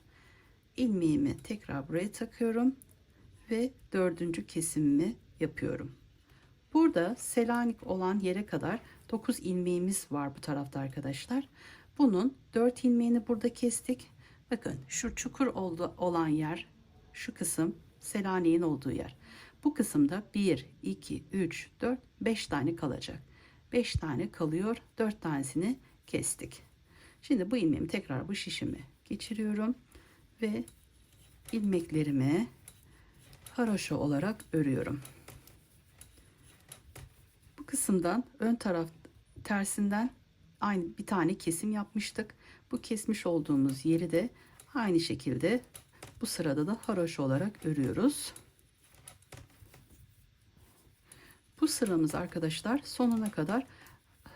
İlmeğimi tekrar buraya takıyorum ve dördüncü kesimimi yapıyorum. Burada Selanik olan yere kadar 9 ilmeğimiz var bu tarafta arkadaşlar. Bunun 4 ilmeğini burada kestik. Bakın şu çukur olan yer, şu kısım Selanik'in olduğu yer. Bu kısımda 1, 2, 3, 4, 5 tane kalacak. 5 tane kalıyor. 4 tanesini kestik. Şimdi bu ilmeğimi tekrar bu şişimi geçiriyorum ve ilmeklerimi haroşa olarak örüyorum. Bu kısımdan ön taraf tersinden aynı bir tane kesim yapmıştık. Bu kesmiş olduğumuz yeri de aynı şekilde bu sırada da haroşa olarak örüyoruz. Bu sıramız arkadaşlar sonuna kadar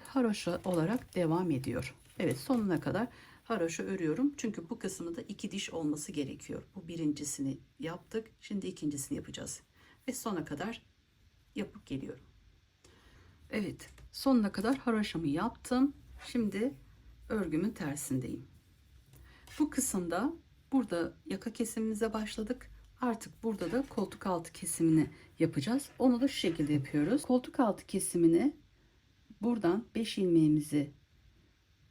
haroşa olarak devam ediyor. Evet, sonuna kadar haroşa örüyorum. Çünkü bu kısmında 2 diş olması gerekiyor. Bu birincisini yaptık. Şimdi ikincisini yapacağız. Ve sona kadar yapıp geliyorum. Evet, sonuna kadar haroşamı yaptım. Şimdi örgümün tersindeyim. Bu kısımda burada yaka kesimimize başladık. Artık burada da koltuk altı kesimini yapacağız. Onu da şu şekilde yapıyoruz. Koltuk altı kesimini buradan 5 ilmeğimizi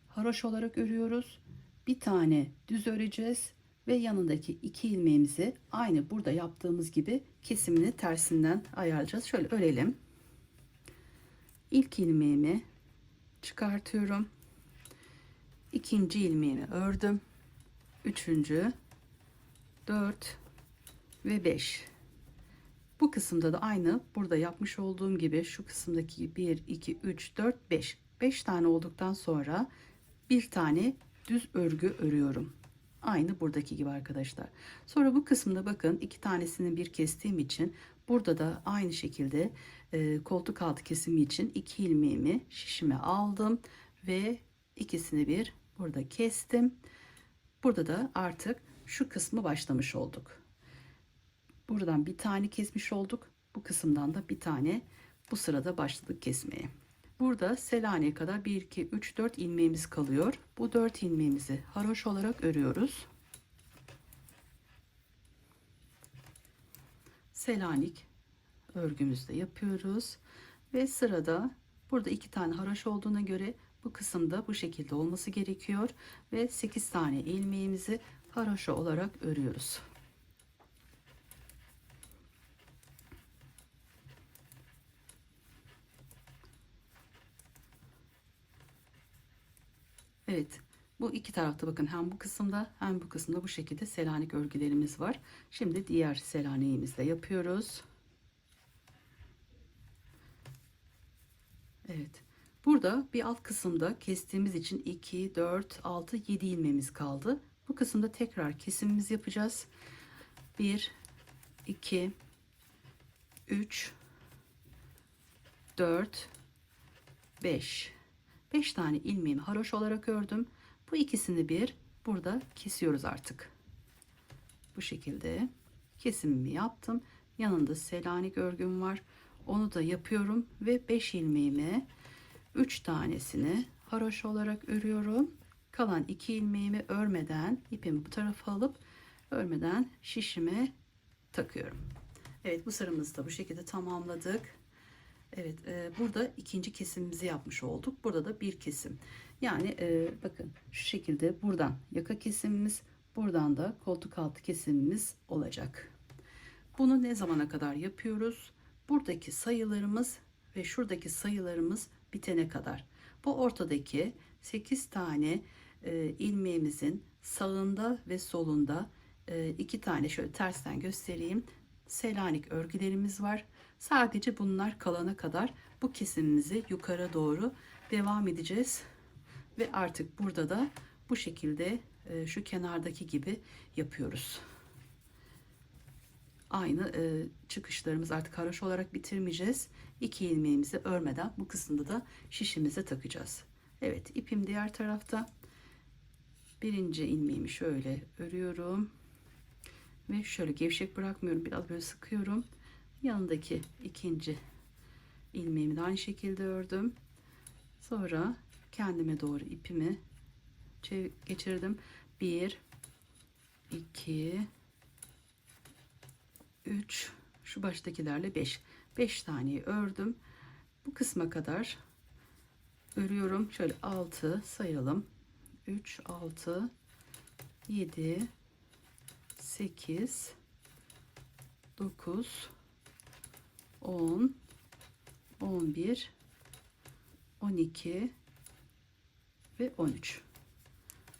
haroşa olarak örüyoruz. Bir tane düz öreceğiz ve yanındaki 2 ilmeğimizi aynı burada yaptığımız gibi kesimini tersinden ayarlayacağız. Şöyle örelim. İlk ilmeğimi çıkartıyorum. İkinci ilmeğimi ördüm. Üçüncü, 4 ve 5. Bu kısımda da aynı burada yapmış olduğum gibi şu kısımdaki 1, 2, 3, 4, 5. 5 tane olduktan sonra bir tane düz örgü örüyorum. Aynı buradaki gibi arkadaşlar. Sonra bu kısımda bakın 2 tanesini bir kestiğim için burada da aynı şekilde koltuk altı kesimi için 2 ilmeğimi şişime aldım ve ikisini bir burada kestim. Burada da artık şu kısmı başlamış olduk. Buradan bir tane kesmiş olduk. Bu kısımdan da bir tane bu sırada başladık kesmeye. Burada Selanik'e kadar 1, 2, 3, 4 ilmeğimiz kalıyor. Bu 4 ilmeğimizi haroşa olarak örüyoruz. Selanik örgümüzde yapıyoruz. Ve sırada burada 2 tane haroşa olduğuna göre bu kısımda bu şekilde olması gerekiyor. Ve 8 tane ilmeğimizi haroşa olarak örüyoruz. Evet, bu iki tarafta bakın hem bu kısımda hem bu kısımda bu şekilde Selanik örgülerimiz var. Şimdi diğer Selanik'imizi de yapıyoruz. Evet. Burada bir alt kısımda kestiğimiz için 2, 4, 6, 7 ilmeğimiz kaldı. Bu kısımda tekrar kesimimizi yapacağız. 1, 2, 3, 4, 5. 5 tane ilmeğimi haroşa olarak ördüm. Bu ikisini bir burada kesiyoruz artık. Bu şekilde kesimimi yaptım. Yanında Selanik örgüm var. Onu da yapıyorum ve 5 ilmeğimi 3 tanesini haroşa olarak örüyorum. Kalan 2 ilmeğimi örmeden ipimi bu tarafa alıp örmeden şişime takıyorum. Evet, bu sıramızı da bu şekilde tamamladık. Evet, burada ikinci kesimimizi yapmış olduk. Burada da bir kesim. Yani bakın şu şekilde buradan yaka kesimimiz, buradan da koltuk altı kesimimiz olacak. Bunu ne zamana kadar yapıyoruz? Buradaki sayılarımız ve şuradaki sayılarımız bitene kadar. Bu ortadaki 8 tane ilmeğimizin sağında ve solunda 2 tane şöyle tersten göstereyim. Selanik örgülerimiz var. Sadece bunlar kalana kadar bu kesimimizi yukarı doğru devam edeceğiz. Ve artık burada da bu şekilde şu kenardaki gibi yapıyoruz. Aynı çıkışlarımız artık haroşa olarak bitirmeyeceğiz. 2 ilmeğimizi örmeden bu kısımda da şişimize takacağız. Evet, ipim diğer tarafta. Birinci ilmeğimi şöyle örüyorum. Ve şöyle gevşek bırakmıyorum. Biraz böyle sıkıyorum. Yanındaki ikinci ilmeğimi de aynı şekilde ördüm. Sonra kendime doğru ipimi geçirdim. 1, 2, 3, şu baştakilerle 5. 5 taneyi ördüm. Bu kısma kadar örüyorum. Şöyle 6 sayalım. 3, 6, 7, 8, 9, 10, 11, 12 ve 13.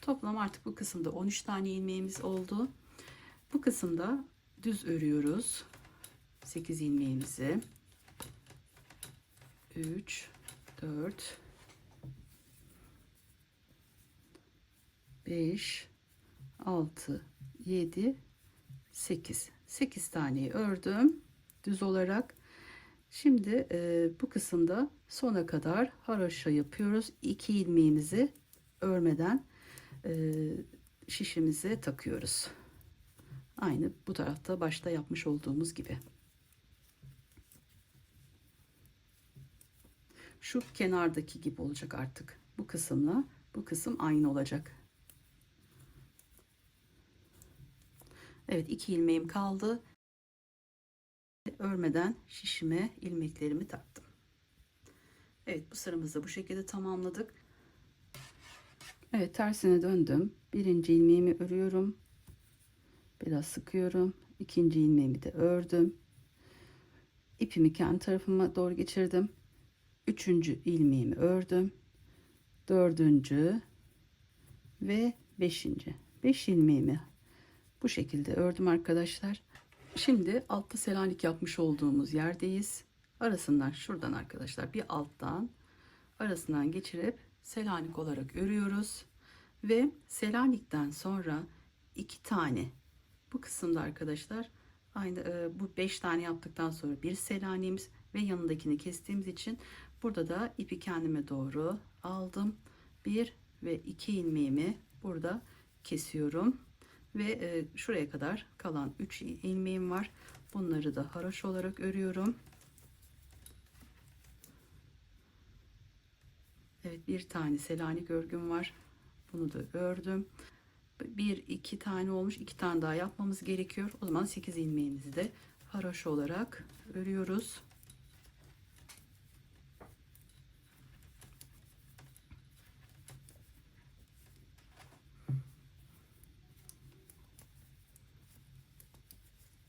Toplam artık bu kısımda 13 tane ilmeğimiz oldu. Bu kısımda düz örüyoruz. 8 ilmeğimizi. 3, 4, 5, 6, 7, 8. 8 taneyi ördüm düz olarak. Şimdi bu kısımda sona kadar haroşa yapıyoruz. 2 ilmeğimizi örmeden şişimize takıyoruz. Aynı bu tarafta başta yapmış olduğumuz gibi. Şu kenardaki gibi olacak artık. Bu kısımla bu kısım aynı olacak. Evet, 2 ilmeğim kaldı. Örmeden şişime ilmeklerimi taktım. Evet, bu sıramızı bu şekilde tamamladık. Evet, tersine döndüm. Birinci ilmeğimi örüyorum. Biraz sıkıyorum. İkinci ilmeğimi de ördüm. İpimi kendi tarafıma doğru geçirdim. Üçüncü ilmeğimi ördüm. Dördüncü ve beşinci. 5 ilmeğimi bu şekilde ördüm arkadaşlar. Şimdi altta Selanik yapmış olduğumuz yerdeyiz. Arasından şuradan arkadaşlar bir alttan arasından geçirip Selanik olarak örüyoruz. Ve Selanik'ten sonra 2 tane bu kısımda arkadaşlar aynı bu 5 tane yaptıktan sonra bir Selanik'imiz ve yanındakini kestiğimiz için burada da ipi kendime doğru aldım. 1 ve 2 ilmeğimi burada kesiyorum. Ve şuraya kadar kalan 3 ilmeğim var. Bunları da haroşa olarak örüyorum. Evet, bir tane Selanik örgüm var. Bunu da ördüm. 1-2 tane olmuş. 2 tane daha yapmamız gerekiyor. O zaman 8 ilmeğimizi de haroşa olarak örüyoruz.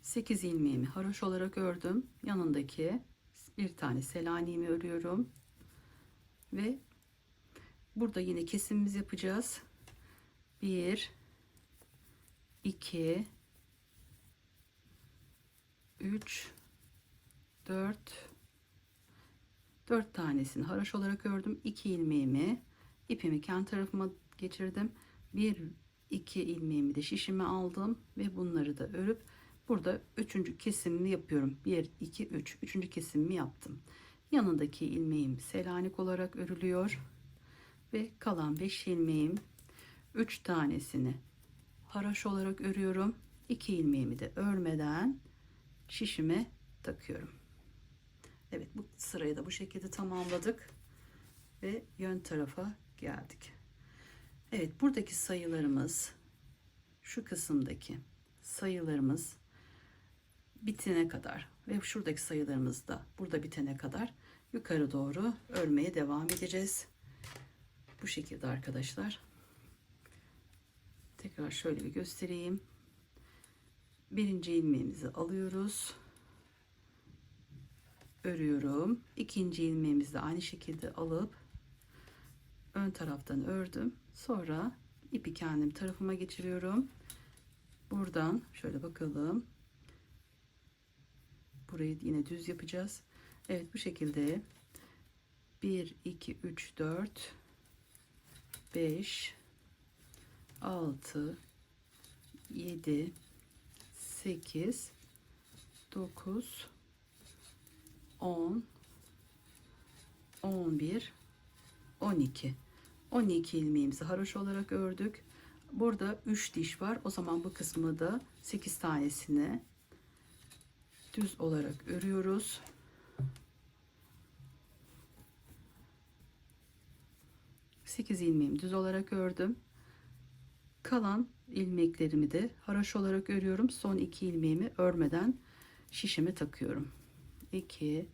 Sekiz ilmeğimi haroşa olarak ördüm. Yanındaki bir tane Selanik'imi örüyorum. Ve burada yine kesimimiz yapacağız. 1, 2, 3, 4 tanesini haroşa olarak ördüm. 2 ilmeğimi ipimi kendi tarafıma geçirdim. 1-2 ilmeğimi de şişime aldım ve bunları da örüp burada 3. kesimini yapıyorum. 1 2 3 3. kesimimi yaptım. Yanındaki ilmeğim Selanik olarak örülüyor ve kalan 5 ilmeğim 3 tanesini haroşa olarak örüyorum. 2 ilmeğimi de örmeden şişime takıyorum. Evet, bu sırayı da bu şekilde tamamladık ve yön tarafa geldik. Evet, buradaki sayılarımız, şu kısımdaki sayılarımız bitene kadar ve şuradaki sayılarımız da burada bitene kadar yukarı doğru örmeye devam edeceğiz. Bu şekilde arkadaşlar. Tekrar şöyle bir göstereyim. Birinci ilmeğimizi alıyoruz. Örüyorum. İkinci ilmeğimizi de aynı şekilde alıp ön taraftan ördüm. Sonra ipi kendim tarafıma geçiriyorum. Buradan şöyle bakalım. Burayı yine düz yapacağız. Evet, bu şekilde 1 2 3 4 5 6 7 8 9 10 11 12 ilmeğimizi haroşa olarak ördük. Burada 3 diş var. O zaman bu kısmı da 8 tanesini düz olarak örüyoruz. Sekiz ilmeğimi düz olarak ördüm. Kalan ilmeklerimi de haroşa olarak örüyorum. Son 2 ilmeğimi örmeden şişime takıyorum. 2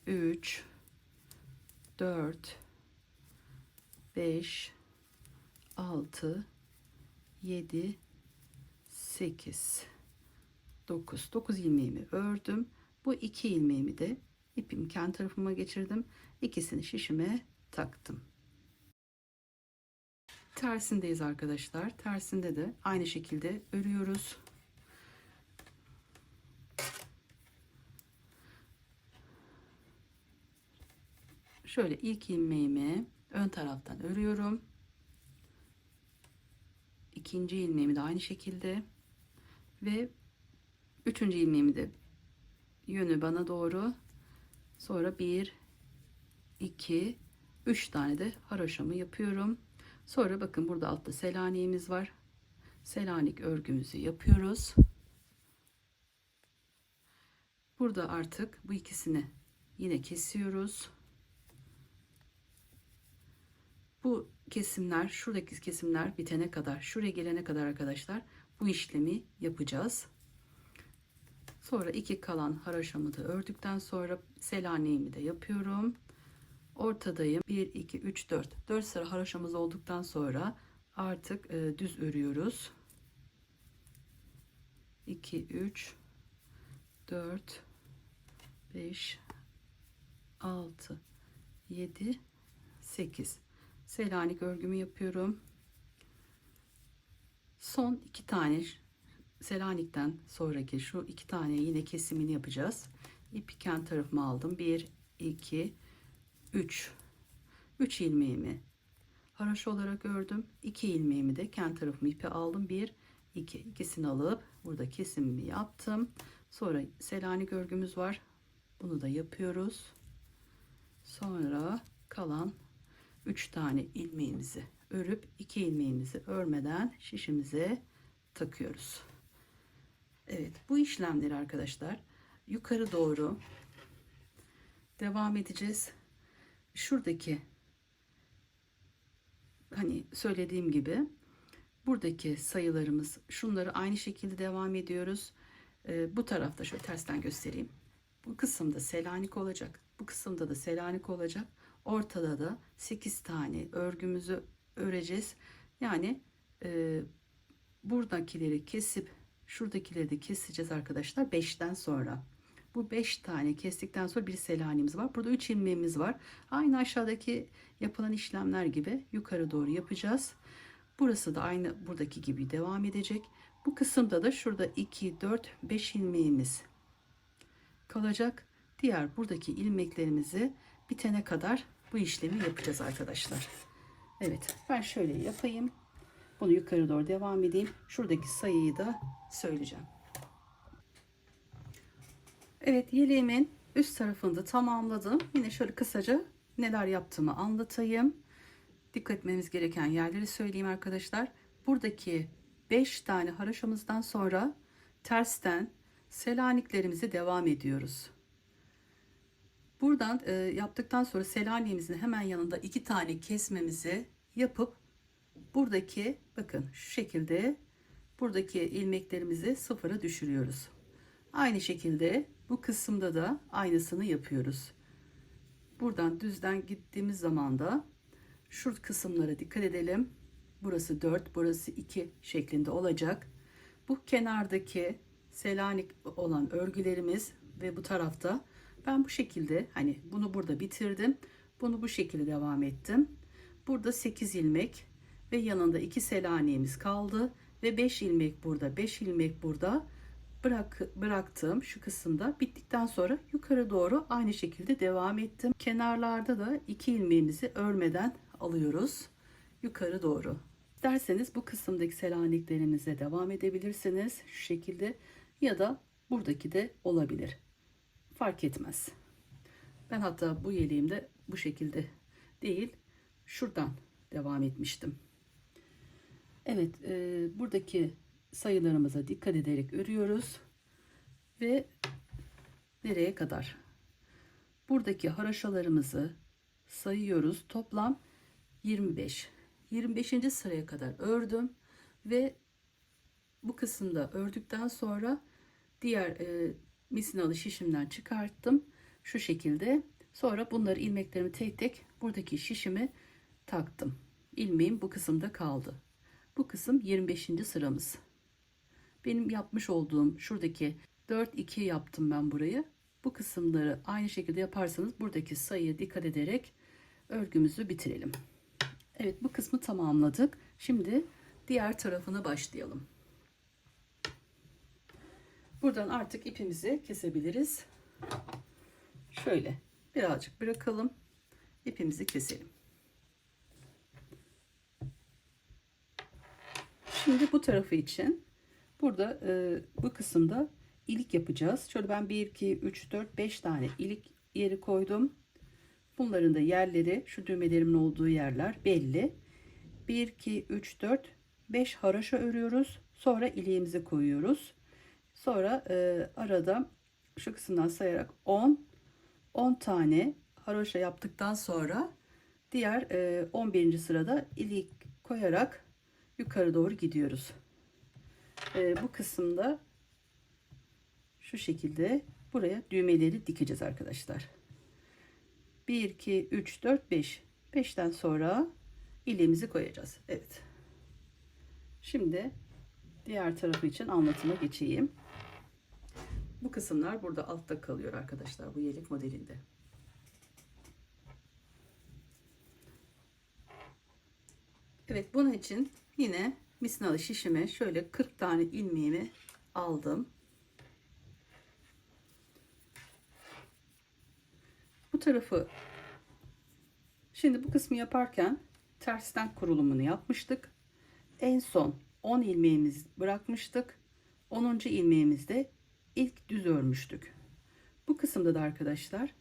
3 4, 5, 6, 7, 8, 9 ilmeğimi ördüm. Bu 2 ilmeğimi de ipimi kendi tarafıma geçirdim. İkisini şişime taktım. Tersindeyiz arkadaşlar. Tersinde de aynı şekilde örüyoruz. Şöyle ilk ilmeğimi ön taraftan örüyorum. İkinci ilmeğimi de aynı şekilde ve üçüncü ilmeğimi de yönü bana doğru, sonra 1 2 3 tane de haroşamı yapıyorum. Sonra bakın burada altta Selanik'imiz var. Selanik örgümüzü yapıyoruz. Burada artık bu ikisini yine kesiyoruz. Bu kesimler, şuradaki kesimler bitene kadar, şuraya gelene kadar arkadaşlar bu işlemi yapacağız. Sonra iki kalan haroşamı da ördükten sonra Selanik'imi de yapıyorum. Ortadayım. 1 2 3 4 4 sıra haroşamız olduktan sonra artık düz örüyoruz. 2 3 4 5 6 7 8 Selanik örgümü yapıyorum. Son iki tane Selanik'ten sonraki şu iki tane yine kesimini yapacağız. İpi kendi tarafıma aldım. 1 2 3 ilmeğimi haroşa olarak ördüm. 2 ilmeğimi de kendi tarafıma ipe aldım. 1 2 ikisini alıp burada kesimimi yaptım. Sonra Selanik örgümüz var. Bunu da yapıyoruz. Sonra kalan 3 tane ilmeğimizi örüp 2 ilmeğimizi örmeden şişimize takıyoruz. Evet, bu işlemleri arkadaşlar yukarı doğru devam edeceğiz. Şuradaki hani söylediğim gibi buradaki sayılarımız, şunları aynı şekilde devam ediyoruz. Bu tarafta şöyle tersten göstereyim. Bu kısımda Selanik olacak. Bu kısımda da Selanik olacak. Ortada da 8 tane örgümüzü öreceğiz. Yani buradakileri kesip şuradakileri de keseceğiz arkadaşlar 5'ten sonra. Bu 5 tane kestikten sonra bir Selanik'imiz var. Burada 3 ilmeğimiz var. Aynı aşağıdaki yapılan işlemler gibi yukarı doğru yapacağız. Burası da aynı buradaki gibi devam edecek. Bu kısımda da şurada 2 4 5 ilmeğimiz kalacak. Diğer buradaki ilmeklerimizi bitene kadar bu işlemi yapacağız arkadaşlar. Evet, ben şöyle yapayım. Bunu yukarı doğru devam edeyim. Şuradaki sayıyı da söyleyeceğim. Evet, yeleğimin üst tarafını da tamamladım. Yine şöyle kısaca neler yaptığımı anlatayım. Dikkat etmemiz gereken yerleri söyleyeyim arkadaşlar. Buradaki 5 tane haroşamızdan sonra tersten Selaniklerimize devam ediyoruz. Buradan yaptıktan sonra Selanik'imizin hemen yanında 2 tane kesmemizi yapıp buradaki bakın şu şekilde buradaki ilmeklerimizi sıfıra düşürüyoruz. Aynı şekilde bu kısımda da aynısını yapıyoruz. Buradan düzden gittiğimiz zaman da şu kısımlara dikkat edelim. Burası 4, burası 2 şeklinde olacak. Bu kenardaki Selanik olan örgülerimiz ve bu tarafta ben bu şekilde hani bunu burada bitirdim. Bunu bu şekilde devam ettim. Burada 8 ilmek ve yanında 2 Selanik'imiz kaldı ve 5 ilmek burada, 5 ilmek burada bıraktığım şu kısımda bittikten sonra yukarı doğru aynı şekilde devam ettim. Kenarlarda da 2 ilmeğimizi örmeden alıyoruz yukarı doğru. İsterseniz bu kısımdaki Selaniklerimize devam edebilirsiniz şu şekilde ya da buradaki de olabilir. Fark etmez. Ben hatta bu yeleğimde bu şekilde değil şuradan devam etmiştim. Evet, buradaki sayılarımıza dikkat ederek örüyoruz ve nereye kadar? Buradaki haroşalarımızı sayıyoruz. Toplam 25. 25. sıraya kadar ördüm ve bu kısımda ördükten sonra diğer misinalı şişimden çıkarttım. Şu şekilde. Sonra bunları ilmeklerimi tek tek buradaki şişimi taktım. İlmeğim bu kısımda kaldı. Bu kısım 25. sıramız. Benim yapmış olduğum şuradaki 4-2 yaptım ben burayı. Bu kısımları aynı şekilde yaparsanız buradaki sayıya dikkat ederek örgümüzü bitirelim. Evet, bu kısmı tamamladık. Şimdi diğer tarafına başlayalım. Buradan artık ipimizi kesebiliriz. Şöyle birazcık bırakalım. İpimizi keselim. Şimdi bu tarafı için burada bu kısımda ilik yapacağız. Şöyle ben 1, 2, 3, 4, 5 tane ilik yeri koydum. Bunların da yerleri, şu düğmelerimin olduğu yerler belli. 1, 2, 3, 4, 5 haroşa örüyoruz. Sonra iliğimizi koyuyoruz. Sonra arada şu kısımdan sayarak 10 tane haroşa yaptıktan sonra diğer 11. sırada ilik koyarak yukarı doğru gidiyoruz. Bu kısımda şu şekilde buraya düğmeleri dikeceğiz arkadaşlar. 1, 2, 3, 4, 5. 5'ten sonra iliğimizi koyacağız. Evet. Şimdi diğer tarafı için anlatıma geçeyim. Bu kısımlar burada altta kalıyor arkadaşlar, bu yelek modelinde. Evet, bunun için yine misinalı şişime şöyle 40 tane ilmeğimi aldım. Bu tarafı, şimdi bu kısmı yaparken tersten kurulumunu yapmıştık. En son 10 ilmeğimiz bırakmıştık. 10. ilmeğimizde ilk düz örmüştük. Bu kısımda da arkadaşlar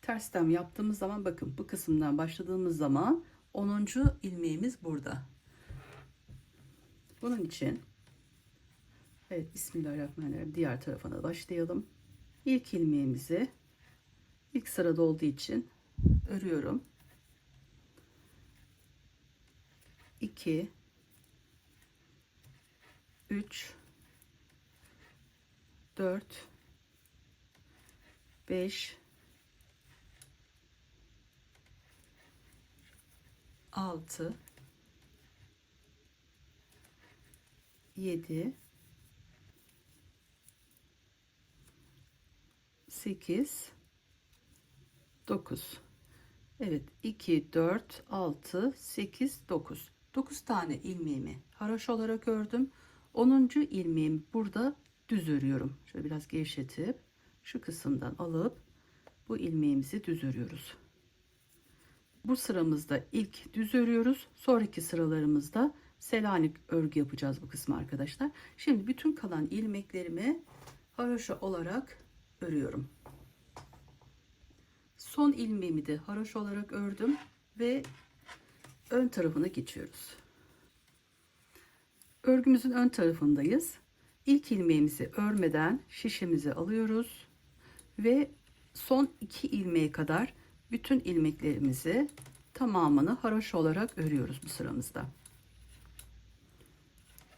tersten yaptığımız zaman bakın, bu kısımdan başladığımız zaman 10. ilmeğimiz burada. Bunun için evet, Bismillahirrahmanirrahim, diğer tarafına başlayalım. İlk ilmeğimizi ilk sırada olduğu için örüyorum. 2, 3, 4, 5, 6, 7, 8, 9. Evet, 2, 4, 6, 8, 9. 9 tane ilmeğimi haroşa olarak ördüm. 10. ilmeğimi burada düz örüyorum. Şöyle biraz gevşetip şu kısımdan alıp bu ilmeğimizi düz örüyoruz. Bu sıramızda ilk düz örüyoruz. Sonraki sıralarımızda Selanik örgü yapacağız bu kısmı arkadaşlar. Şimdi bütün kalan ilmeklerimi haroşa olarak örüyorum. Son ilmeğimi de haroşa olarak ördüm ve ön tarafına geçiyoruz. Örgümüzün ön tarafındayız. İlk ilmeğimizi örmeden şişimizi alıyoruz ve son 2 ilmeğe kadar bütün ilmeklerimizi tamamını haroşa olarak örüyoruz bu sıramızda.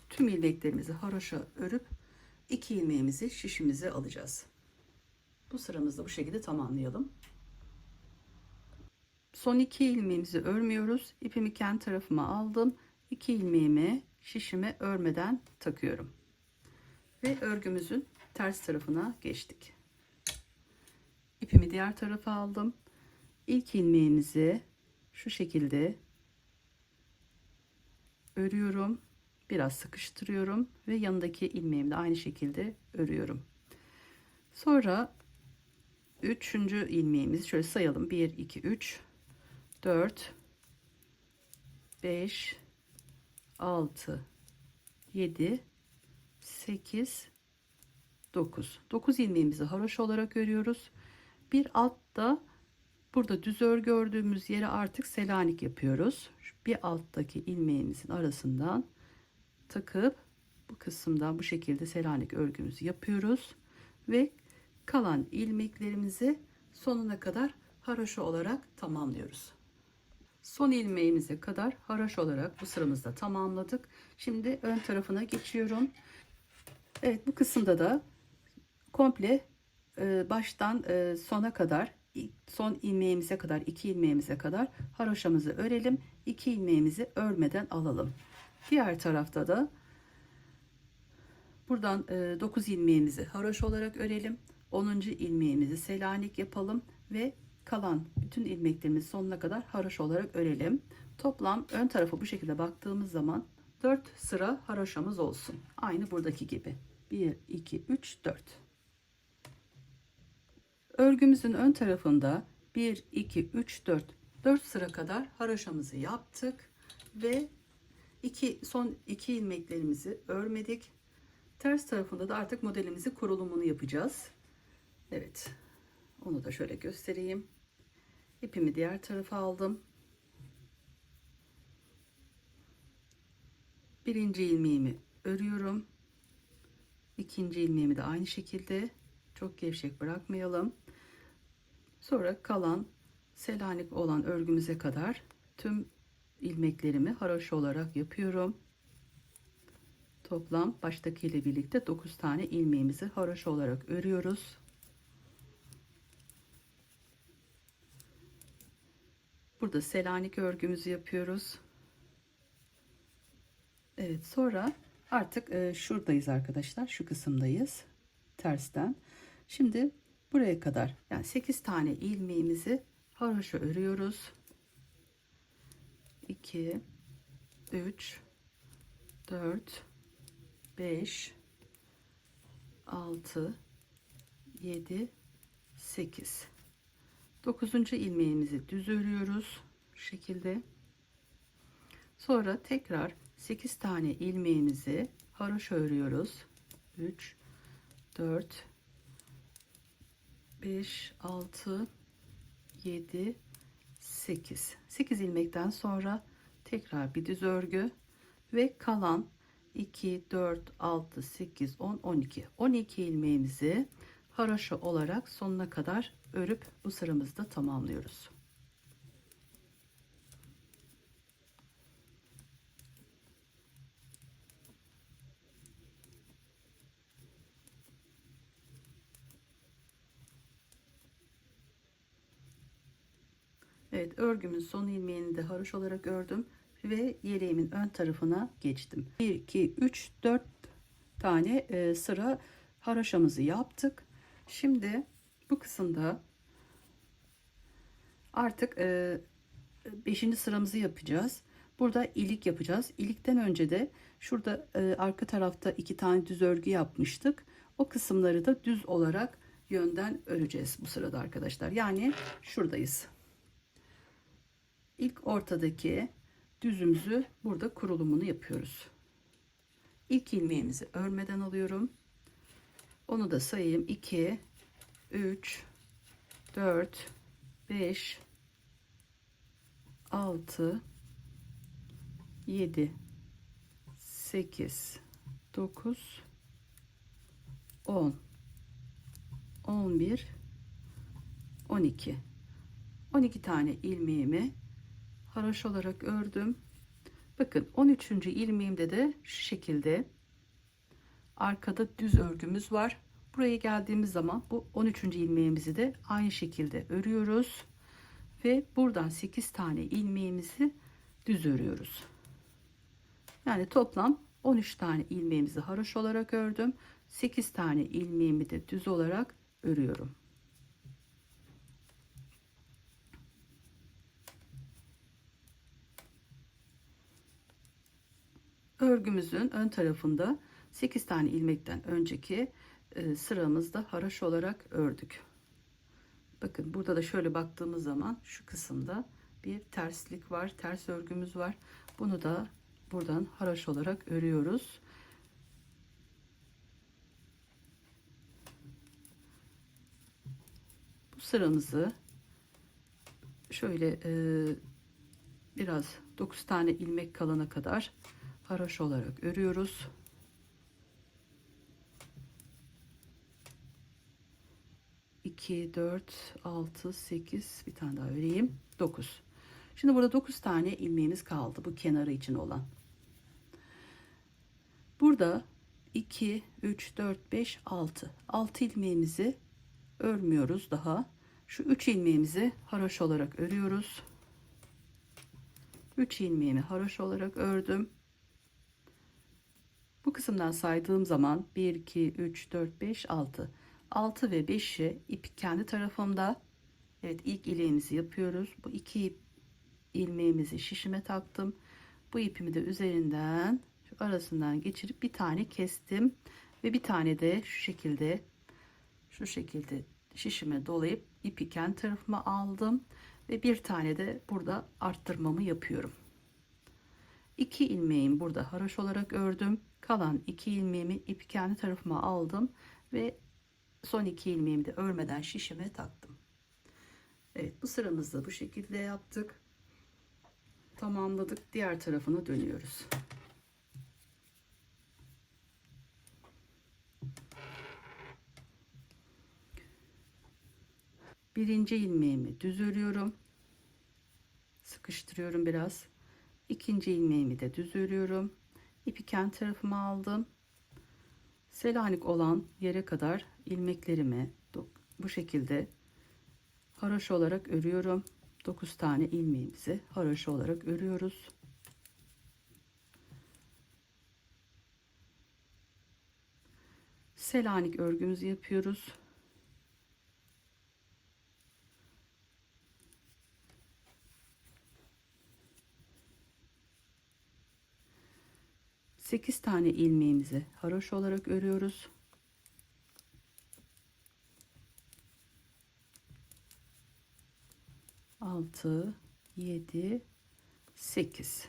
Tüm ilmeklerimizi haroşa örüp 2 ilmeğimizi şişimize alacağız. Bu sıramızda bu şekilde tamamlayalım. Son 2 ilmeğimizi örmüyoruz. İpimi kendi tarafıma aldım. 2 ilmeğimi şişime örmeden takıyorum. Ve örgümüzün ters tarafına geçtik. İpimi diğer tarafa aldım. İlk ilmeğimizi şu şekilde örüyorum. Biraz sıkıştırıyorum ve yanındaki ilmeğimi de aynı şekilde örüyorum. Sonra 3. ilmeğimizi şöyle sayalım. 1, 2, 3, 4, 5, 6, 7, 8, 9. 9 ilmeğimizi haroşa olarak örüyoruz. Bir altta, burada düz örgü ördüğümüz yere artık Selanik yapıyoruz. Bir alttaki ilmeğimizin arasından takıp bu kısımdan bu şekilde Selanik örgümüzü yapıyoruz ve kalan ilmeklerimizi sonuna kadar haroşa olarak tamamlıyoruz. Son ilmeğimize kadar haroşa olarak bu sıramızda tamamladık. Şimdi ön tarafına geçiyorum. Evet, bu kısımda da komple baştan sona kadar son ilmeğimize kadar, 2 ilmeğimize kadar haroşamızı örelim. 2 ilmeğimizi örmeden alalım. Diğer tarafta da buradan 9 ilmeğimizi haroşa olarak örelim. 10. ilmeğimizi Selanik yapalım ve kalan bütün ilmeklerimizi sonuna kadar haroşa olarak örelim. Toplam ön tarafa bu şekilde baktığımız zaman 4 sıra haroşamız olsun. Aynı buradaki gibi. 1, 2, 3, 4. Örgümüzün ön tarafında 1, 2, 3, 4 sıra kadar haroşamızı yaptık ve son 2 ilmeklerimizi örmedik. Ters tarafında da artık modelimizi kurulumunu yapacağız. Evet. Onu da şöyle göstereyim. İpimi diğer tarafa aldım. Birinci ilmeğimi örüyorum. İkinci ilmeğimi de aynı şekilde çok gevşek bırakmayalım. Sonra kalan Selanik olan örgümüze kadar tüm ilmeklerimi haroşa olarak yapıyorum. Toplam baştaki ile birlikte 9 tane ilmeğimizi haroşa olarak örüyoruz. Burada Selanik örgümüzü yapıyoruz. Evet, sonra artık şuradayız arkadaşlar. Şu kısımdayız. Tersten. Şimdi buraya kadar yani 8 tane ilmeğimizi haroşa örüyoruz. 2, 3, 4, 5, 6, 7, 8. 9. ilmeğimizi düz örüyoruz. Bu şekilde. Sonra tekrar 8 tane ilmeğimizi haroşa örüyoruz. 3, 4, 5, 6, 7, 8. 8 ilmekten sonra tekrar bir düz örgü ve kalan 2, 4, 6, 8, 10, 12. 12 ilmeğimizi haroşa olarak sonuna kadar örüp bu sıramızı da tamamlıyoruz. Evet, örgümün son ilmeğini de haroşa olarak ördüm ve yeleğimin ön tarafına geçtim. 1, 2, 3, 4 tane sıra haroşamızı yaptık. Şimdi bu kısımda artık 5. sıramızı yapacağız. Burada ilik yapacağız. İlikten önce de şurada arka tarafta 2 tane düz örgü yapmıştık. O kısımları da düz olarak yönden öreceğiz bu sırada arkadaşlar. Yani şuradayız. İlk ortadaki düzümüzü burada kurulumunu yapıyoruz. İlk ilmeğimizi örmeden alıyorum. Onu da sayayım. 2, 3, 4, 5, 6, 7, 8, 9, 10, 11, 12. 12 tane ilmeğimi haroşa olarak ördüm. Bakın 13. ilmeğimde de şu şekilde arkada düz örgümüz var. Buraya geldiğimiz zaman bu 13. ilmeğimizi de aynı şekilde örüyoruz ve buradan 8 tane ilmeğimizi düz örüyoruz. Yani toplam 13 tane ilmeğimizi haroşa olarak ördüm. 8 tane ilmeğimi de düz olarak örüyorum. Örgümüzün ön tarafında 8 tane ilmekten önceki sıramızda haroşa olarak ördük. Bakın burada da şöyle baktığımız zaman şu kısımda bir terslik var. Ters örgümüz var. Bunu da buradan haroşa olarak örüyoruz. Bu sıramızı şöyle biraz 9 tane ilmek kalana kadar haroşa olarak örüyoruz. İki, 4, 6, 8, bir tane daha öreyim. 9. Şimdi burada 9 tane ilmeğimiz kaldı. Bu kenarı için olan. Burada 2, 3, 4, 5, 6. 6 ilmeğimizi örmüyoruz daha. Şu 3 ilmeğimizi haroşa olarak örüyoruz. 3 ilmeğimi haroşa olarak ördüm. Bu kısımdan saydığım zaman 1 2 3 4 5 6 6 ve 5'i ip kendi tarafımda. Evet, ilk ilmeğimizi yapıyoruz. Bu iki ilmeğimizi şişime taktım. Bu ipimi de üzerinden şu arasından geçirip bir tane kestim ve bir tane de şu şekilde şişime dolayıp ipi kendi tarafıma aldım ve bir tane de burada arttırmamı yapıyorum. 2 ilmeğimi burada haroş olarak ördüm. Kalan 2 ilmeğimi ipi kendi tarafıma aldım ve son 2 ilmeğimi de örmeden şişime taktım. Evet, bu sıramızda bu şekilde yaptık. Tamamladık. Diğer tarafına dönüyoruz. Birinci ilmeğimi düz örüyorum. Sıkıştırıyorum biraz. İkinci ilmeğimi de düz örüyorum. İpi kendi tarafıma aldım. Selanik olan yere kadar ilmeklerimi bu şekilde haroşa olarak örüyorum. 9 tane ilmeğimizi haroşa olarak örüyoruz. Selanik örgümüzü yapıyoruz. Sekiz tane ilmeğimizi haroşa olarak örüyoruz. Altı, 7, 8.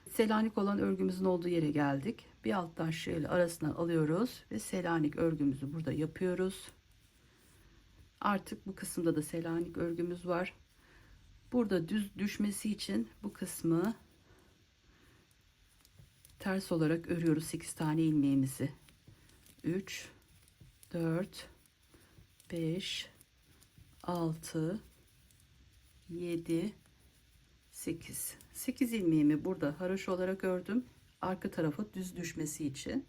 Selanik olan örgümüzün olduğu yere geldik. Bir alttan şöyle arasına alıyoruz ve Selanik örgümüzü burada yapıyoruz. Artık bu kısımda da Selanik örgümüz var. Burada düz düşmesi için bu kısmı ters olarak örüyoruz. 8 tane ilmeğimizi. 3, 4, 5, 6, 7, 8. 8 ilmeğimi burada haroşa olarak ördüm. Arka tarafa düz düşmesi için.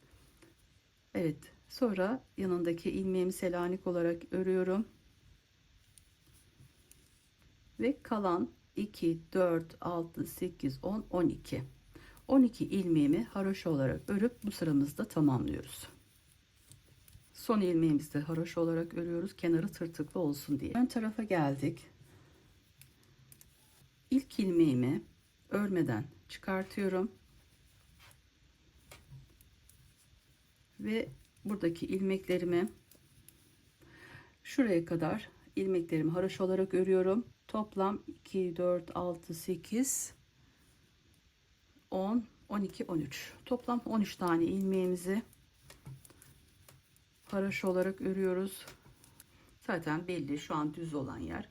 Evet. Sonra yanındaki ilmeğimi Selanik olarak örüyorum. Ve kalan 2, 4, 6, 8, 10, 12. 12 ilmeğimi haroşa olarak örüp bu sıramızda tamamlıyoruz. Son ilmeğimizi de haroşa olarak örüyoruz. Kenarı tırtıklı olsun diye. Ön tarafa geldik. İlk ilmeğimi örmeden çıkartıyorum. Ve buradaki ilmeklerimi şuraya kadar ilmeklerimi haroşa olarak örüyorum. Toplam 2, 4, 6, 8, 10, 12, 13. Toplam 13 tane ilmeğimizi haroşa olarak örüyoruz. Zaten belli şu an düz olan yer.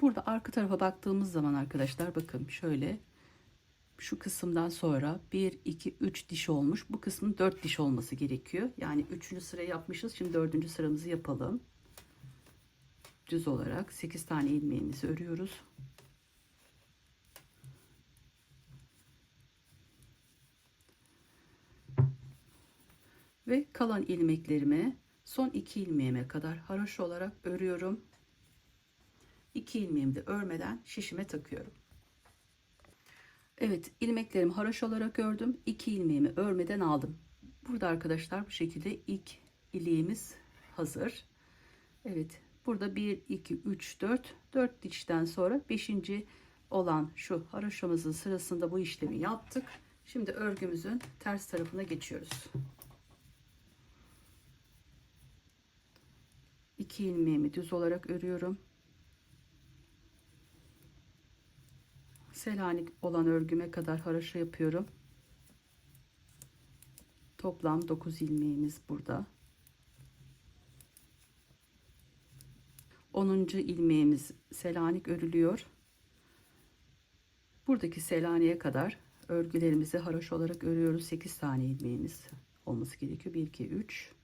Burada arka tarafa baktığımız zaman arkadaşlar bakın şöyle şu kısımdan sonra 1, 2, 3 diş olmuş. Bu kısmın 4 diş olması gerekiyor. Yani 3. sırayı yapmışız. Şimdi 4. sıramızı yapalım. Düz olarak 8 tane ilmeğimizi örüyoruz. Ve kalan ilmeklerimi son 2 ilmeğime kadar haroşa olarak örüyorum. 2 ilmeğimi de örmeden şişime takıyorum. Evet, ilmeklerimi haroşa olarak ördüm. 2 ilmeğimi örmeden aldım. Burada arkadaşlar bu şekilde ilk iliğimiz hazır. Evet, burada 1 2 3 4 dişten sonra 5. olan şu haroşamızın sırasında bu işlemi yaptık. Şimdi örgümüzün ters tarafına geçiyoruz. 2 ilmeğimi düz olarak örüyorum. Selanik olan örgüme kadar haroşa yapıyorum. Toplam 9 ilmeğimiz burada. 10. ilmeğimiz Selanik örülüyor. Buradaki Selanik'e kadar örgülerimizi haroşa olarak örüyoruz. 8 tane ilmeğimiz olması gerekiyor. 1 2 3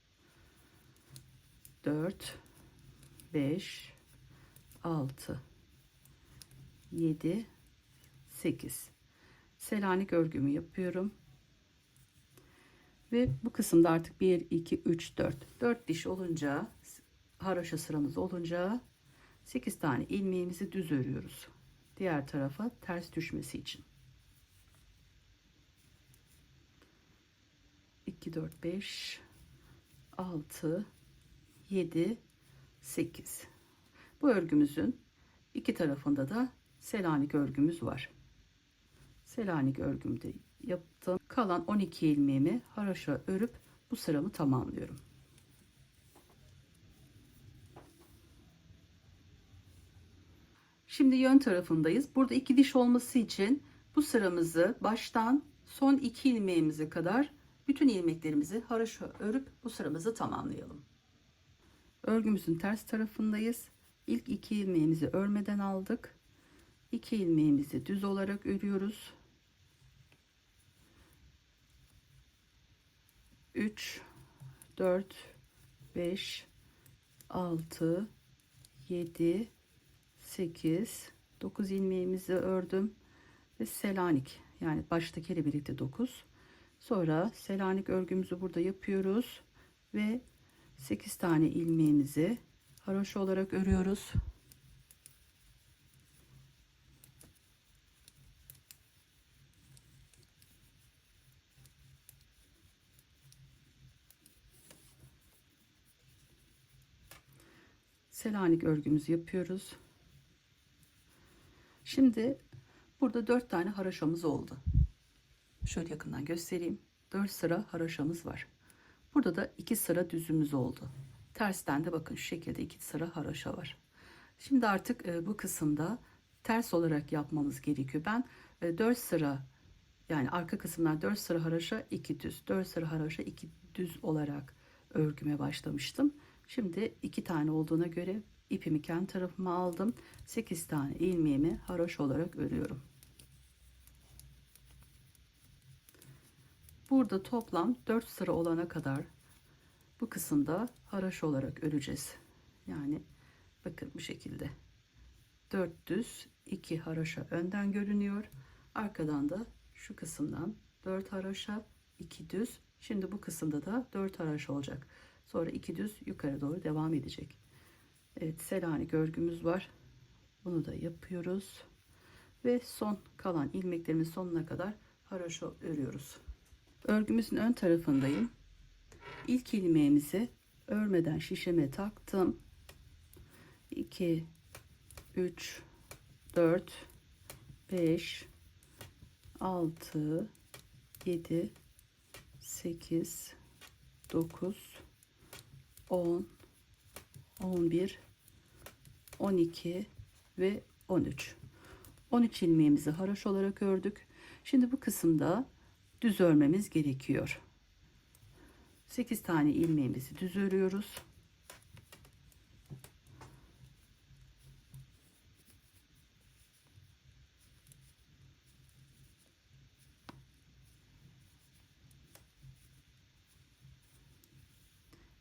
4 5 6 7 8. Selanik örgümü yapıyorum. Ve bu kısımda artık 1 2 3 4 diş olunca haroşa sıramız olunca 8 tane ilmeğimizi düz örüyoruz. Diğer tarafa ters düşmesi için. 2 4 5 6 7 8. Bu örgümüzün iki tarafında da Selanik örgümüz var. Selanik örgümde yaptım. Kalan 12 ilmeğimi haroşa örüp bu sıramı tamamlıyorum. Şimdi yön tarafındayız. Burada iki diş olması için bu sıramızı baştan son 2 ilmeğimize kadar bütün ilmeklerimizi haroşa örüp bu sıramızı tamamlayalım. Örgümüzün ters tarafındayız. İlk 2 ilmeğimizi örmeden aldık. 2 ilmeğimizi düz olarak örüyoruz. 3 4 5 6 7 8 9 ilmeğimizi ördüm ve Selanik, yani baştakiyle birlikte 9. Sonra Selanik örgümüzü burada yapıyoruz ve 8 tane ilmeğimizi haroşa olarak örüyoruz. Selanik örgümüzü yapıyoruz. Şimdi burada 4 tane haroşamız oldu. Şöyle yakından göstereyim. 4 sıra haroşamız var. Burada da 2 sıra düzümüz oldu. Tersten de bakın şu şekilde 2 sıra haroşa var. Şimdi artık bu kısımda ters olarak yapmamız gerekiyor. Ben 4 sıra, yani arka kısımlar 4 sıra haroşa 2 düz, 4 sıra haroşa 2 düz olarak örgüme başlamıştım. Şimdi 2 tane olduğuna göre ipimi kendi tarafıma aldım. 8 tane ilmeğimi haroşa olarak örüyorum. Burada toplam 4 sıra olana kadar bu kısımda haroşa olarak öreceğiz. Yani bakın bu şekilde 4 düz 2 haroşa önden görünüyor. Arkadan da şu kısımdan 4 haroşa 2 düz. Şimdi bu kısımda da 4 haroşa olacak. Sonra 2 düz yukarı doğru devam edecek. Evet, Selanik örgümüz var. Bunu da yapıyoruz. Ve son kalan ilmeklerimin sonuna kadar haroşa örüyoruz. Örgümüzün ön tarafındayım. İlk ilmeğimizi örmeden şişeme taktım. 2 3 4 5 6 7 8 9 10 11 12 ve 13. 13 ilmeğimizi haroşa olarak ördük. Şimdi bu kısımda düz örmemiz gerekiyor. 8 tane ilmeğimizi düz örüyoruz.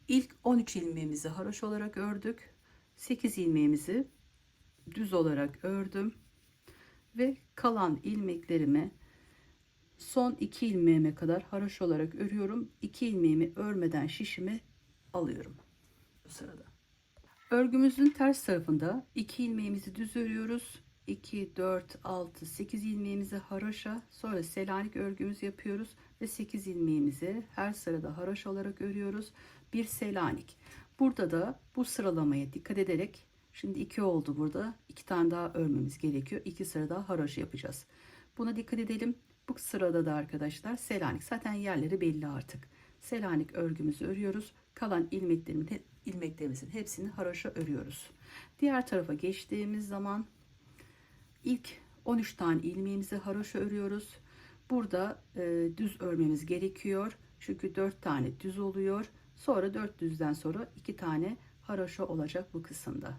İlk 13 ilmeğimizi haroşa olarak ördük. 8 ilmeğimizi düz olarak ördüm ve kalan ilmeklerimi son 2 ilmeğime kadar haroşa olarak örüyorum. 2 ilmeğimi örmeden şişime alıyorum bu sırada. Örgümüzün ters tarafında 2 ilmeğimizi düz örüyoruz. 2 4 6 8 ilmeğimizi haroşa, sonra Selanik örgümüzü yapıyoruz ve 8 ilmeğimizi her sırada haroşa olarak örüyoruz. Bir Selanik. Burada da bu sıralamaya dikkat ederek, şimdi 2 oldu burada. 2 tane daha örmemiz gerekiyor. 2 sıra daha haroşa yapacağız. Buna dikkat edelim. Bu sırada da arkadaşlar Selanik, zaten yerleri belli artık. Selanik örgümüzü örüyoruz. Kalan ilmeklerimizin hepsini haroşa örüyoruz. Diğer tarafa geçtiğimiz zaman ilk 13 tane ilmeğimizi haroşa örüyoruz. Burada düz örmemiz gerekiyor. Çünkü 4 tane düz oluyor. Sonra 4 düzden sonra 2 tane haroşa olacak bu kısımda.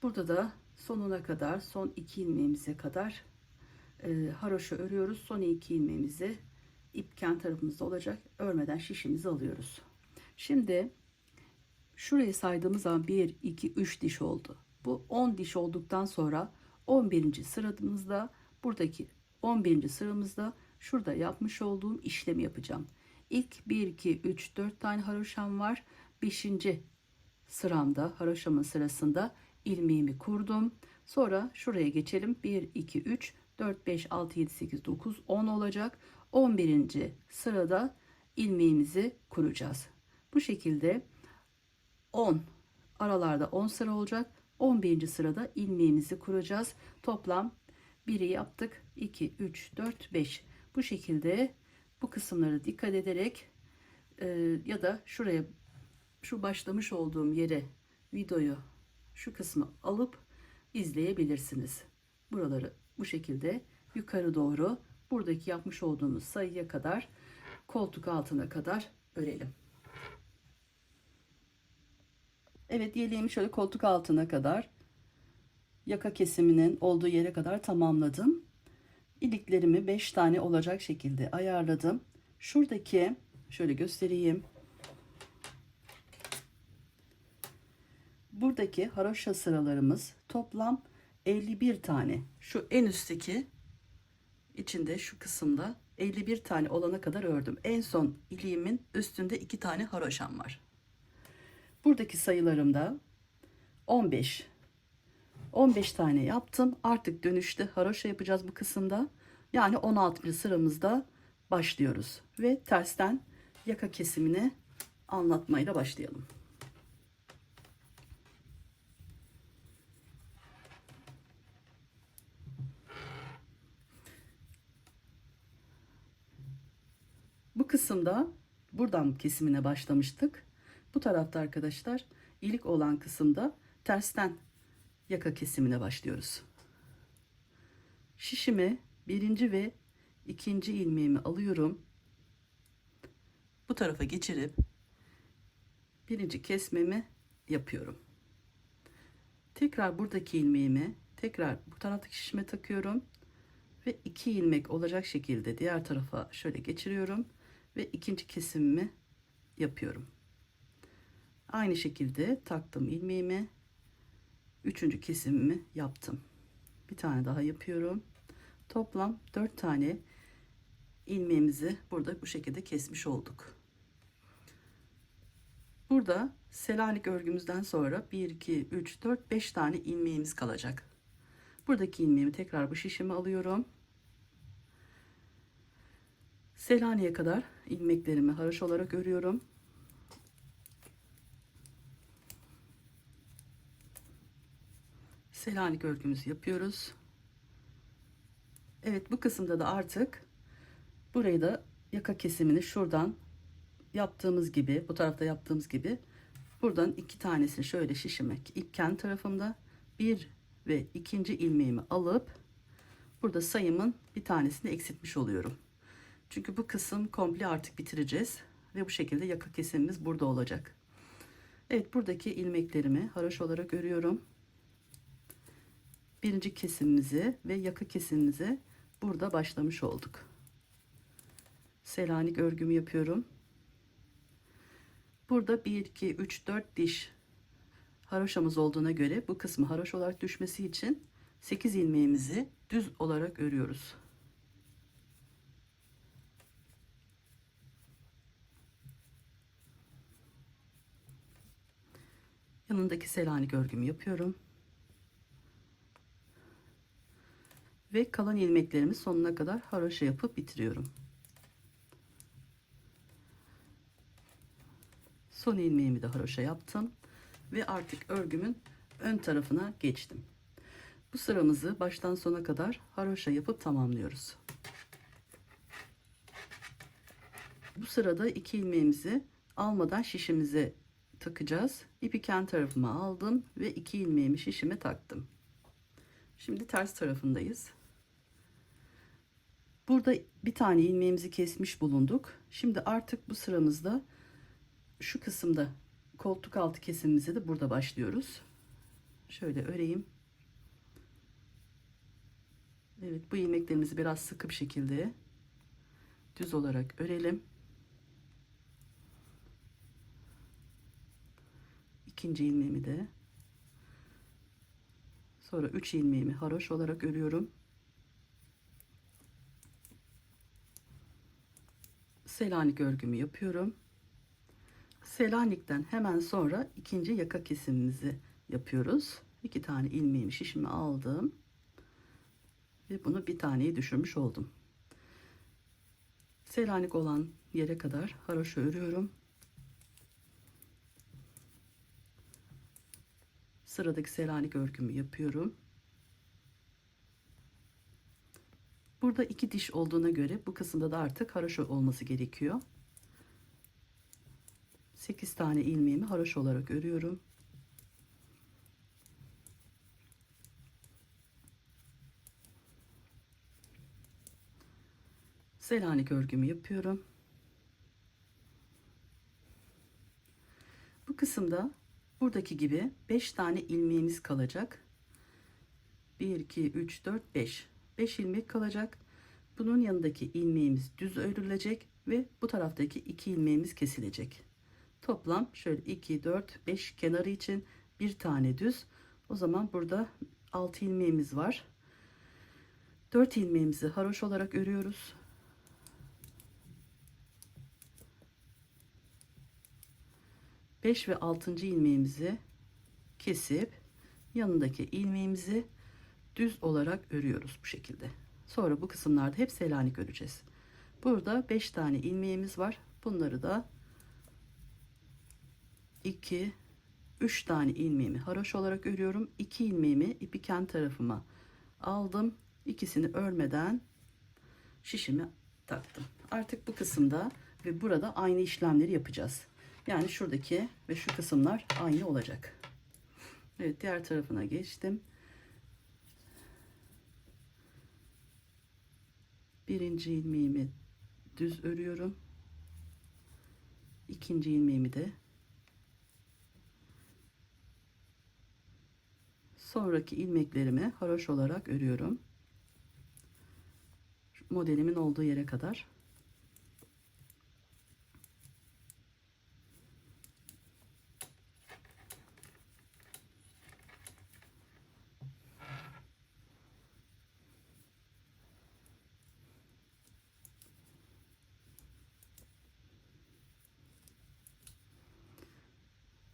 Burada da sonuna kadar, son 2 ilmeğimize kadar haroşa örüyoruz. Son 2 ilmeğimizi ip kendi tarafımızda olacak. Örmeden şişimizi alıyoruz. Şimdi şurayı saydığımız zaman 1 2 3 diş oldu. Bu 10 diş olduktan sonra 11. sıramızda, buradaki 11. sıramızda şurada yapmış olduğum işlemi yapacağım. İlk 1 2 3 4 tane haroşam var. 5. sıramda, haroşamın sırasında ilmeğimi kurdum. Sonra şuraya geçelim. 1 2 3 4 5 6 7 8 9 10 olacak. 11. sırada ilmeğimizi kuracağız. Bu şekilde 10 aralarda 10 sıra olacak. 11. sırada ilmeğimizi kuracağız. Toplam 1'i yaptık. 2 3 4 5. Bu şekilde bu kısımları dikkat ederek ya da şuraya, şu başlamış olduğum yere videoyu, şu kısmı alıp izleyebilirsiniz. Buraları bu şekilde yukarı doğru buradaki yapmış olduğumuz sayıya kadar, koltuk altına kadar örelim. Evet, yeleğimi şöyle koltuk altına kadar, yaka kesiminin olduğu yere kadar tamamladım. İliklerimi 5 tane olacak şekilde ayarladım. Şuradaki, şöyle göstereyim. Buradaki haroşa sıralarımız toplam 51 tane. Şu en üstteki içinde, şu kısımda 51 tane olana kadar ördüm. En son iliğimin üstünde 2 tane haroşam var. Buradaki sayılarımda 15. 15 tane yaptım. Artık dönüşte haroşa yapacağız bu kısımda. Yani 16. sıramızda başlıyoruz. Ve tersten yaka kesimini anlatmayla başlayalım. Bu kısımda buradan kesimine başlamıştık. Bu tarafta arkadaşlar ilik olan kısımda tersten yaka kesimine başlıyoruz. Şişimi birinci ve ikinci ilmeğimi alıyorum. Bu tarafa geçirip birinci kesmemi yapıyorum. Tekrar buradaki ilmeğimi tekrar bu taraftaki şişime takıyorum ve 2 ilmek olacak şekilde diğer tarafa şöyle geçiriyorum ve ikinci kesimimi yapıyorum. Aynı şekilde taktım ilmeğimi, üçüncü kesimimi yaptım. Bir tane daha yapıyorum. Toplam 4 tane ilmeğimizi burada bu şekilde kesmiş olduk. Burada Selanik örgümüzden sonra 1 2 3 4 5 tane ilmeğimiz kalacak. Buradaki ilmeğimi tekrar bu şişime alıyorum. Selanik'e kadar ilmeklerimi haroşa olarak örüyorum. Selanik örgümüzü yapıyoruz. Evet, bu kısımda da artık burayı da yaka kesimini şuradan yaptığımız gibi, bu tarafta yaptığımız gibi buradan 2 tanesini şöyle şişime, ilk kendi tarafımda bir ve ikinci ilmeğimi alıp burada sayımın bir tanesini eksiltmiş oluyorum. Çünkü bu kısım komple artık bitireceğiz ve bu şekilde yaka kesimimiz burada olacak. Evet, buradaki ilmeklerimi haroşa olarak örüyorum. Birinci kesimimizi ve yaka kesimimizi burada başlamış olduk. Selanik örgümü yapıyorum. Burada 1 2 3 4 diş haroşamız olduğuna göre bu kısmı haroşa olarak düşmesi için 8 ilmeğimizi düz olarak örüyoruz. Yanındaki Selanik örgümü yapıyorum. Ve kalan ilmeklerimi sonuna kadar haroşa yapıp bitiriyorum. Son ilmeğimi de haroşa yaptım ve artık örgümün ön tarafına geçtim. Bu sıramızı baştan sona kadar haroşa yapıp tamamlıyoruz. Bu sırada 2 ilmeğimizi almadan şişimize takacağız. İpi kendi tarafıma aldım ve 2 ilmeğimi şişime taktım. Şimdi ters tarafındayız. Burada bir tane ilmeğimizi kesmiş bulunduk. Şimdi artık bu sıramızda şu kısımda koltuk altı kesimimize de burada başlıyoruz. Şöyle öreyim. Evet, bu ilmeklerimizi biraz sıkı bir şekilde düz olarak örelim. İkinci ilmeğimi de, sonra 3 ilmeğimi haroşa olarak örüyorum. Selanik örgümü yapıyorum. Selanik'ten hemen sonra ikinci yaka kesimimizi yapıyoruz. 2 tane ilmeğimi şişime aldım ve bunu bir taneye düşürmüş oldum. Selanik olan yere kadar haroşa örüyorum. Sıradaki Selanik örgümü yapıyorum. Burada 2 diş olduğuna göre bu kısımda da artık haroşa olması gerekiyor. 8 tane ilmeğimi haroşa olarak örüyorum. Selanik örgümü yapıyorum. Bu kısımda buradaki gibi 5 tane ilmeğimiz kalacak. 1 2 3 4 5. 5 ilmek kalacak. Bunun yanındaki ilmeğimiz düz örülecek ve bu taraftaki 2 ilmeğimiz kesilecek. Toplam şöyle 2 4 5 kenarı için bir tane düz. O zaman burada 6 ilmeğimiz var. 4 ilmeğimizi haroşa olarak örüyoruz. 5 ve 6. ilmeğimizi kesip yanındaki ilmeğimizi düz olarak örüyoruz bu şekilde. Sonra bu kısımlarda hep Selanik öreceğiz. Burada 5 tane ilmeğimiz var. Bunları da 2 3 tane ilmeğimi haroşa olarak örüyorum. 2 ilmeğimi ipi kendi tarafıma aldım. İkisini örmeden şişimi taktım. Artık bu kısımda ve burada aynı işlemleri yapacağız. Yani şuradaki ve şu kısımlar aynı olacak. Evet, diğer tarafına geçtim. Birinci ilmeğimi düz örüyorum. İkinci ilmeğimi de sonraki ilmeklerimi haroşa olarak örüyorum. Modelimin olduğu yere kadar.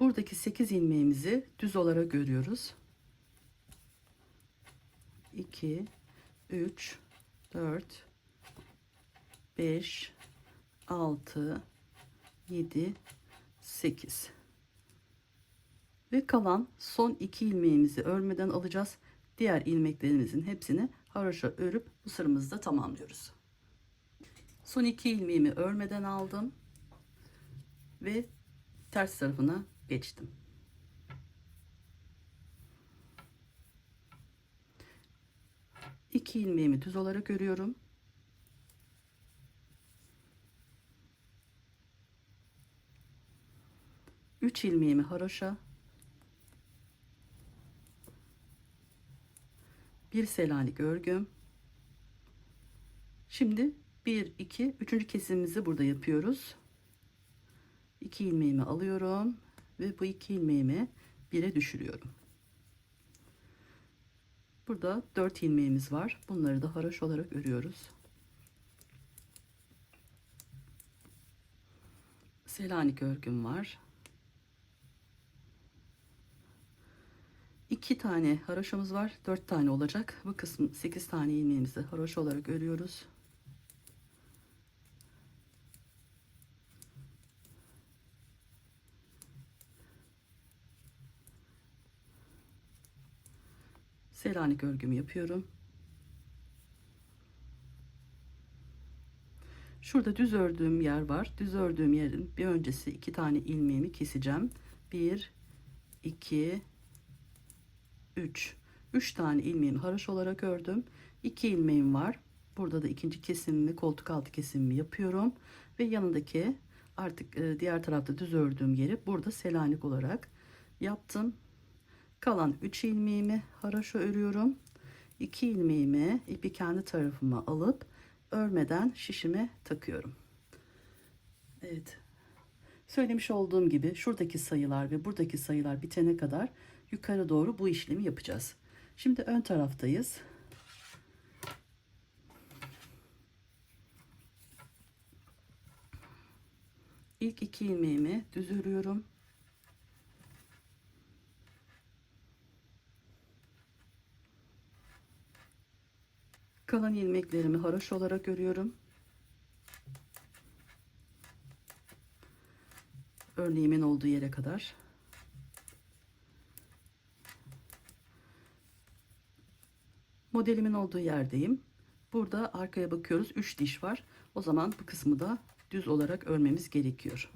Buradaki 8 ilmeğimizi düz olarak örüyoruz. 2 3 4 5 6 7 8 ve kalan son 2 ilmeğimizi örmeden alacağız. Diğer ilmeklerimizin hepsini haroşa örüp bu sıramızı da tamamlıyoruz. Son 2 ilmeğimi örmeden aldım ve ters tarafına geçtim. 2 ilmeğimi düz olarak örüyorum. Üç ilmeğimi haroşa, bir Selanik örgüm. Şimdi 1 2 3. kesimimizi burada yapıyoruz. 2 ilmeğimi alıyorum ve bu 2 ilmeğimi 1'e düşürüyorum. Burada 4 ilmeğimiz var. Bunları da haroşa olarak örüyoruz. Selanik örgüm var. 2 tane haroşamız var. 4 tane olacak. Bu kısmı 8 tane ilmeğimizi haroşa olarak örüyoruz. Selanik örgümü yapıyorum. Şurada düz ördüğüm yer var. Düz ördüğüm yerin bir öncesi 2 tane ilmeğimi keseceğim. 1 2 3 tane ilmeğimi haroşa olarak ördüm. 2 ilmeğim var. Burada da ikinci kesimimi, koltuk altı kesimimi yapıyorum ve yanındaki artık diğer tarafta düz ördüğüm yeri burada Selanik olarak yaptım. Kalan 3 ilmeğimi haroşa örüyorum. 2 ilmeğimi ipi kendi tarafıma alıp örmeden şişime takıyorum. Evet. Söylemiş olduğum gibi şuradaki sayılar ve buradaki sayılar bitene kadar yukarı doğru bu işlemi yapacağız. Şimdi ön taraftayız. İlk 2 ilmeğimi düz örüyorum. Kalan ilmeklerimi haroşa olarak örüyorum. Örneğimin olduğu yere kadar. Modelimin olduğu yerdeyim. Burada arkaya bakıyoruz. 3 diş var. O zaman bu kısmı da düz olarak örmemiz gerekiyor.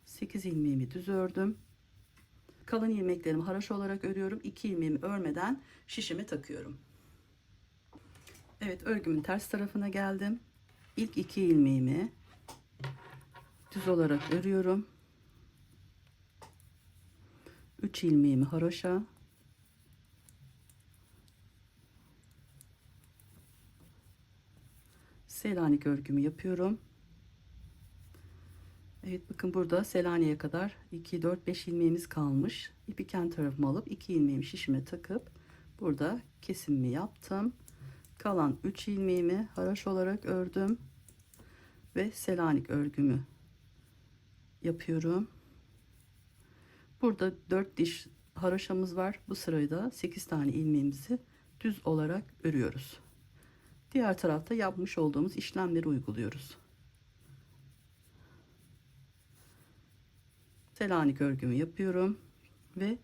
Sekiz ilmeğimi düz ördüm. Kalan ilmeklerimi haroşa olarak örüyorum. 2 ilmeğimi örmeden şişimi takıyorum. Evet, örgümün ters tarafına geldim. İlk 2 ilmeğimi düz olarak örüyorum. 3 ilmeğimi haroşa, Selanik örgümü yapıyorum. Evet, bakın burada Selanik'e kadar 2 4 5 ilmeğimiz kalmış. İpi kendi tarafıma alıp 2 ilmeğimi şişime takıp burada kesimimi yaptım. Kalan 3 ilmeğimi haroşa olarak ördüm ve Selanik örgümü yapıyorum. Burada 4 diş haroşamız var. Bu sırada 8 tane ilmeğimizi düz olarak örüyoruz. Diğer tarafta yapmış olduğumuz işlemleri uyguluyoruz. Selanik örgümü yapıyorum ve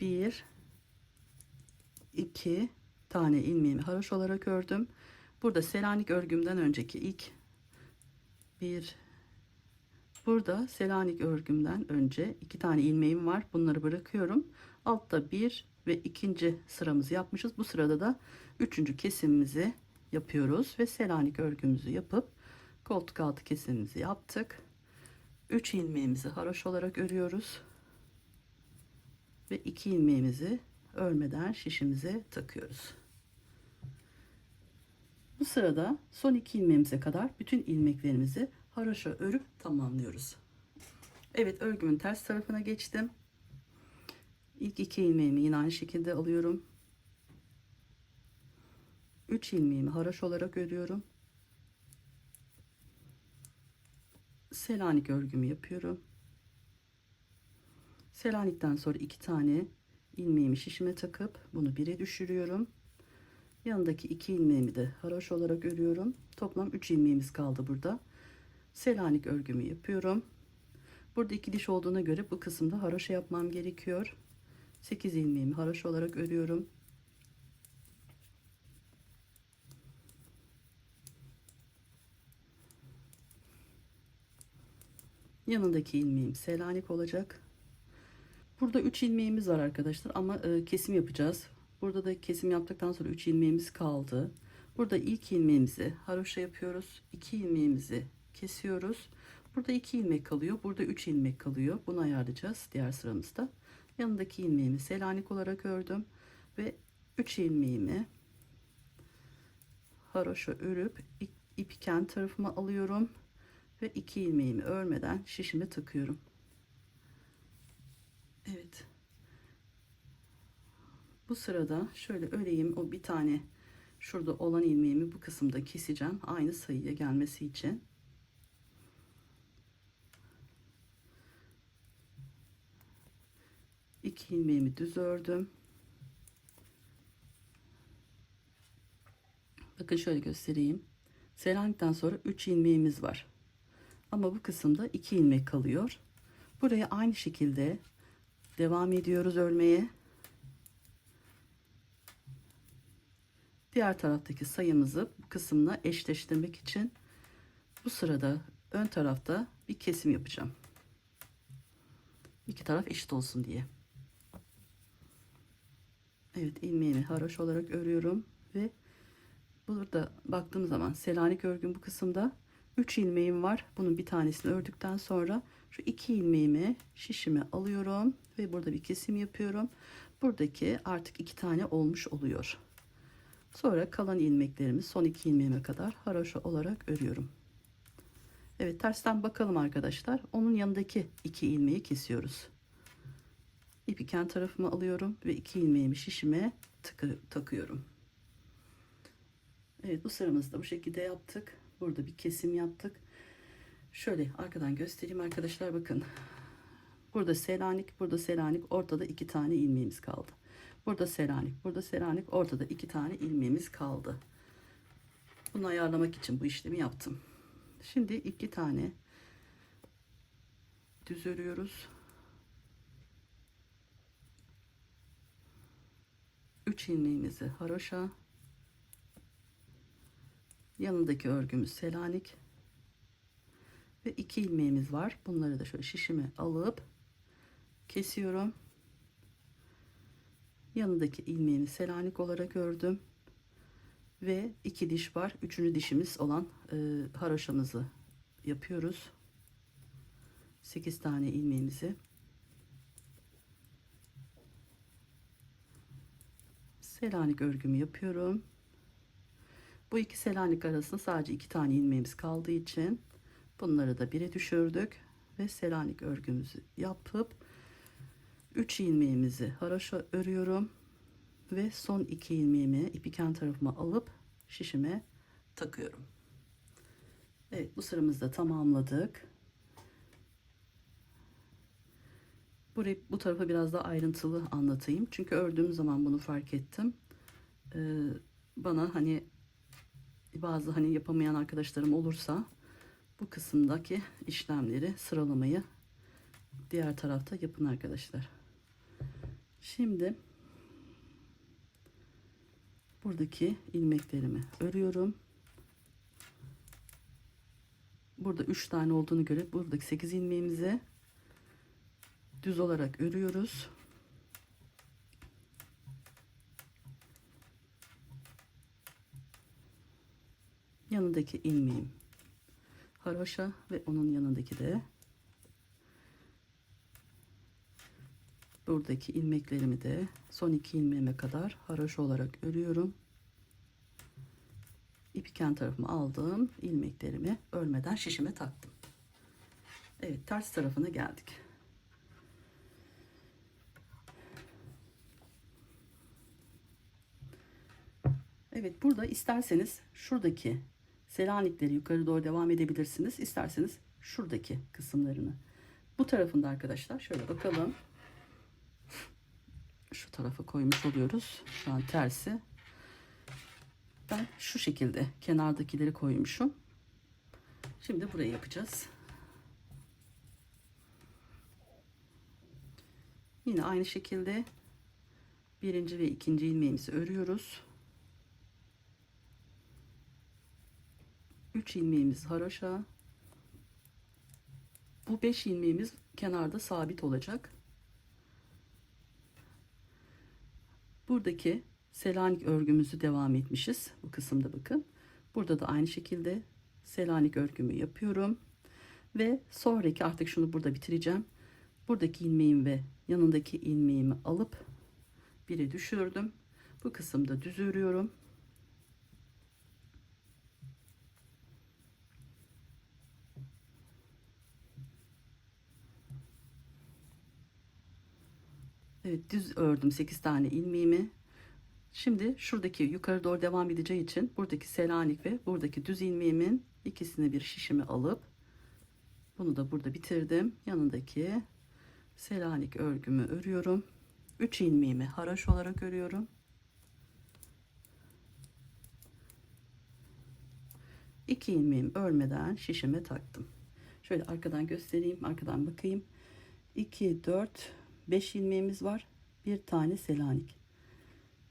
1 2 tane ilmeğimi haroşa olarak ördüm. Burada Selanik örgümden önceki ilk burada Selanik örgümden önce 2 tane ilmeğim var. Bunları bırakıyorum. Altta 1 ve ikinci sıramızı yapmışız. Bu sırada da üçüncü kesimimizi yapıyoruz ve Selanik örgümüzü yapıp koltuk altı kesimimizi yaptık. 3 ilmeğimizi haroşa olarak örüyoruz ve 2 ilmeğimizi örmeden şişimize takıyoruz. Bu sırada son 2 ilmeğimize kadar bütün ilmeklerimizi haroşa örüp tamamlıyoruz. Evet, örgümün ters tarafına geçtim. İlk 2 ilmeğimi yine aynı şekilde alıyorum. 3 ilmeğimi haroşa olarak örüyorum. Selanik örgümü yapıyorum. Selanikten sonra 2 tane ilmeğimi şişime takıp bunu 1'e düşürüyorum. Yanındaki 2 ilmeğimi de haroşa olarak örüyorum. Toplam 3 ilmeğimiz kaldı burada. Selanik örgümü yapıyorum. Burada 2 diş olduğuna göre bu kısımda haroşa yapmam gerekiyor. 8 ilmeğimi haroşa olarak örüyorum. Yanındaki ilmeğim Selanik olacak. Burada 3 ilmeğimiz var arkadaşlar ama kesim yapacağız. Burada da kesim yaptıktan sonra 3 ilmeğimiz kaldı. Burada ilk ilmeğimizi haroşa yapıyoruz. 2 ilmeğimizi kesiyoruz. Burada 2 ilmek kalıyor. Burada 3 ilmek kalıyor. Bunu ayarlayacağız diğer sıramızda. Yanındaki ilmeğimi Selanik olarak ördüm ve 3 ilmeğimi haroşa örüp ipi kendi tarafıma alıyorum ve 2 ilmeğimi örmeden şişime takıyorum. Evet. Bu sırada şöyle öreyim, o bir tane şurada olan ilmeğimi bu kısımda keseceğim aynı sayıya gelmesi için. İki ilmeğimi düz ördüm. Bakın şöyle göstereyim. Selanikten sonra 3 ilmeğimiz var. Ama bu kısımda 2 ilmek kalıyor. Buraya aynı şekilde devam ediyoruz örmeye. Diğer taraftaki sayımızı bu kısımla eşleştirmek için bu sırada ön tarafta bir kesim yapacağım. İki taraf eşit olsun diye. Evet, ilmeğimi haroşa olarak örüyorum ve burada baktığım zaman Selanik örgüm bu kısımda 3 ilmeğim var. Bunun bir tanesini ördükten sonra şu 2 ilmeğimi şişime alıyorum ve burada bir kesim yapıyorum. Buradaki artık 2 tane olmuş oluyor. Sonra kalan ilmeklerimi son 2 ilmeğime kadar haroşa olarak örüyorum. Evet, tersten bakalım arkadaşlar. Onun yanındaki 2 ilmeği kesiyoruz. İpi kendi tarafıma alıyorum ve 2 ilmeğimi şişime takıyorum. Evet, bu sıramızda bu şekilde yaptık. Burada bir kesim yaptık. Şöyle arkadan göstereyim arkadaşlar, bakın. Burada Selanik, burada Selanik, ortada 2 tane ilmeğimiz kaldı. Burada Selanik, burada Selanik, ortada 2 tane ilmeğimiz kaldı. Bunu ayarlamak için bu işlemi yaptım. Şimdi 2 tane düz örüyoruz. 3 ilmeğimizi haroşa, yanındaki örgümüz Selanik ve 2 ilmeğimiz var. Bunları da şöyle şişime alıp kesiyorum. Yanındaki ilmeğini Selanik olarak ördüm ve 2 diş var. 3. dişimiz olan haroşamızı yapıyoruz. 8 tane ilmeğimizi Selanik örgümü yapıyorum. Bu iki Selanik arasında sadece 2 tane ilmeğimiz kaldığı için bunları da 1'e düşürdük ve Selanik örgümüzü yapıp 3 ilmeğimizi haroşa örüyorum ve son 2 ilmeğimi ipiken tarafıma alıp şişime takıyorum. Evet, bu sıramızı da tamamladık. Bu tarafa biraz daha ayrıntılı anlatayım. Çünkü ördüğüm zaman bunu fark ettim. Bana hani bazı hani yapamayan arkadaşlarım olursa bu kısımdaki işlemleri, sıralamayı diğer tarafta yapın arkadaşlar. Şimdi buradaki ilmeklerimi örüyorum. Burada 3 tane olduğunu göre buradaki 8 ilmeğimizi düz olarak örüyoruz. Yanındaki ilmeğim haroşa ve onun yanındaki de buradaki ilmeklerimi de son 2 ilmeğime kadar haroşa olarak örüyorum. İpiken tarafımı aldım, ilmeklerimi örmeden şişime taktım. Evet, ters tarafına geldik. Evet, burada isterseniz şuradaki Selanikleri yukarı doğru devam edebilirsiniz. İsterseniz şuradaki kısımlarını. Bu tarafında arkadaşlar şöyle bakalım. Şu tarafa koymuş oluyoruz. Şu an tersi. Ben şu şekilde kenardakileri koymuşum. Şimdi burayı yapacağız. Yine aynı şekilde 1. ve 2. ilmeğimizi örüyoruz. 3 ilmeğimiz haroşa. Bu 5 ilmeğimiz kenarda sabit olacak. Buradaki Selanik örgümüzü devam etmişiz. Bu kısımda bakın. Burada da aynı şekilde Selanik örgümü yapıyorum. Ve sonraki artık şunu burada bitireceğim. Buradaki ilmeğim ve yanındaki ilmeğimi alıp 1'e düşürdüm. Bu kısımda düz örüyorum. Evet, düz ördüm 8 tane ilmeğimi. Şimdi şuradaki yukarı doğru devam edeceği için buradaki Selanik ve buradaki düz ilmeğimin ikisini bir şişime alıp bunu da burada bitirdim. Yanındaki Selanik örgümü örüyorum. 3 ilmeğimi haroşa olarak örüyorum. 2 ilmeğimi örmeden şişime taktım. Şöyle arkadan göstereyim, arkadan bakayım. 2, 4, 5 ilmeğimiz var. Bir tane Selanik.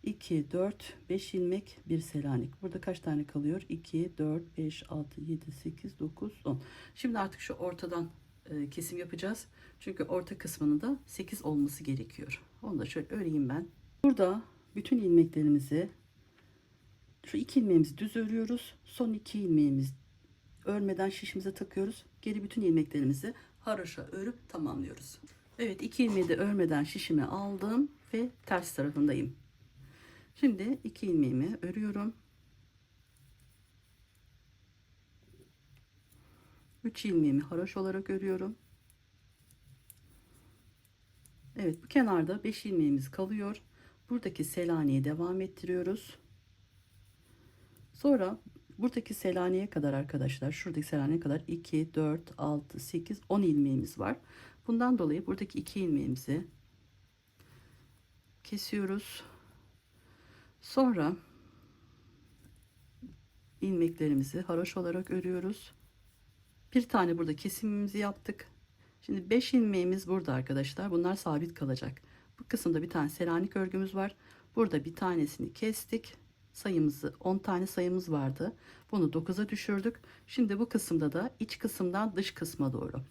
2, 4, 5 ilmek, bir Selanik. Burada kaç tane kalıyor? 2, 4, 5, 6, 7, 8, 9, 10. Şimdi artık şu ortadan kesim yapacağız. Çünkü orta kısmının da 8 olması gerekiyor. Onu da şöyle öreyim ben. Burada bütün ilmeklerimizi, şu 2 ilmeğimizi düz örüyoruz. Son 2 ilmeğimizi örmeden şişimize takıyoruz. Geri bütün ilmeklerimizi haroşa örüp tamamlıyoruz. Evet, 2 ilmeği de örmeden şişime aldım ve ters tarafındayım. Şimdi 2 ilmeğimi örüyorum. 3 ilmeğimi haroşa olarak örüyorum. Evet, bu kenarda 5 ilmeğimiz kalıyor. Buradaki Selanik'e devam ettiriyoruz. Sonra buradaki Selanik'e kadar arkadaşlar, şuradaki Selanik'e kadar 2, 4, 6, 8, 10 ilmeğimiz var. Bundan dolayı buradaki 2 ilmeğimizi kesiyoruz. Sonra ilmeklerimizi haroş olarak örüyoruz. Bir tane burada kesimimizi yaptık. Şimdi 5 ilmeğimiz burada arkadaşlar. Bunlar sabit kalacak. Bu kısımda bir tane Selanik örgümüz var. Burada bir tanesini kestik. Sayımızı 10 tane sayımız vardı. Bunu 9'a düşürdük. Şimdi bu kısımda da iç kısımdan dış kısma doğru.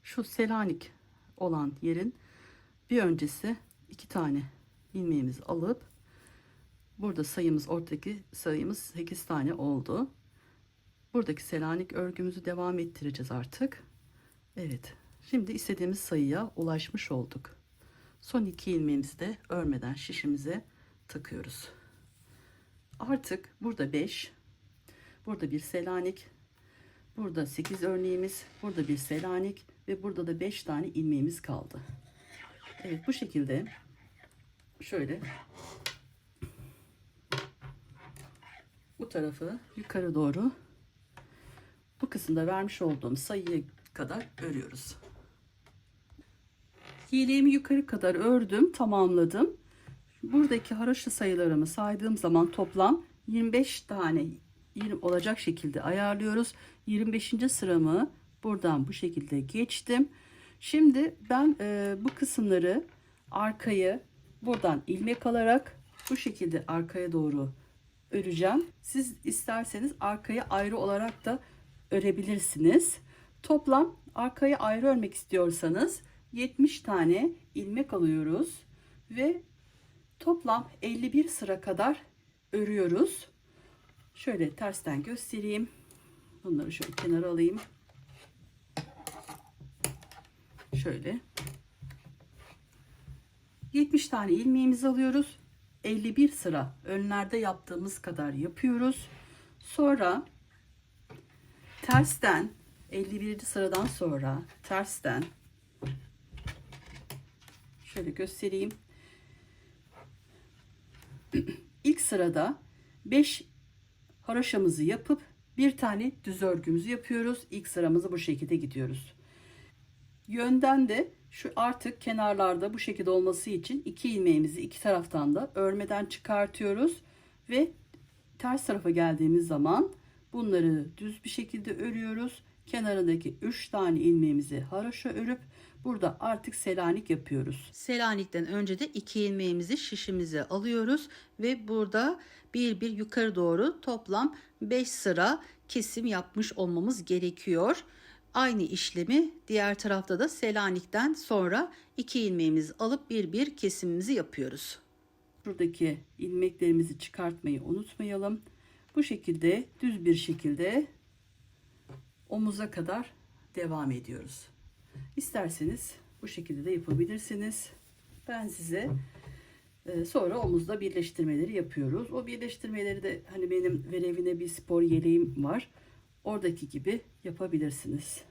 Şu Selanik olan yerin bir öncesi 2 tane ilmeğimizi alıp burada sayımız, ortadaki sayımız 8 tane oldu. Buradaki Selanik örgümüzü devam ettireceğiz artık. Evet. Şimdi istediğimiz sayıya ulaşmış olduk. Son 2 ilmeğimizi de örmeden şişimize takıyoruz. Artık burada 5, burada bir Selanik, burada 8 örneğimiz, burada bir Selanik ve burada da 5 tane ilmeğimiz kaldı. Evet, bu şekilde şöyle bu tarafı yukarı doğru bu kısımda vermiş olduğum sayıya kadar örüyoruz. Yeleğimi yukarı kadar ördüm, tamamladım. Buradaki haroşa sayılarımı saydığım zaman toplam 25 tane 20 olacak şekilde ayarlıyoruz. 25. sıramı buradan bu şekilde geçtim. Şimdi ben bu kısımları arkayı buradan ilmek alarak bu şekilde arkaya doğru öreceğim. Siz isterseniz arkayı ayrı olarak da örebilirsiniz. Toplam arkayı ayrı örmek istiyorsanız 70 tane ilmek alıyoruz ve toplam 51 sıra kadar örüyoruz. Şöyle tersten göstereyim. Bunları şöyle kenara alayım. Şöyle 70 tane ilmeğimizi alıyoruz. 51 sıra önlerde yaptığımız kadar yapıyoruz. Sonra tersten 51. sıradan sonra tersten şöyle göstereyim. İlk sırada 5 haroşamızı yapıp bir tane düz örgümüzü yapıyoruz. İlk sıramızı bu şekilde gidiyoruz. Yönden de şu artık kenarlarda bu şekilde olması için 2 ilmeğimizi iki taraftan da örmeden çıkartıyoruz ve ters tarafa geldiğimiz zaman bunları düz bir şekilde örüyoruz. Kenarındaki 3 tane ilmeğimizi haroşa örüp burada artık Selanik yapıyoruz. Selanikten önce de 2 ilmeğimizi şişimize alıyoruz ve burada bir yukarı doğru toplam 5 sıra kesim yapmış olmamız gerekiyor. Aynı işlemi diğer tarafta da Selanikten sonra 2 ilmeğimizi alıp bir kesimimizi yapıyoruz. Buradaki ilmeklerimizi çıkartmayı unutmayalım. Bu şekilde düz bir şekilde omuza kadar devam ediyoruz. İsterseniz bu şekilde de yapabilirsiniz. Ben size sonra omuzda birleştirmeleri yapıyoruz. O birleştirmeleri de hani benim verevine bir spor yeleğim var. Oradaki gibi yapabilirsiniz.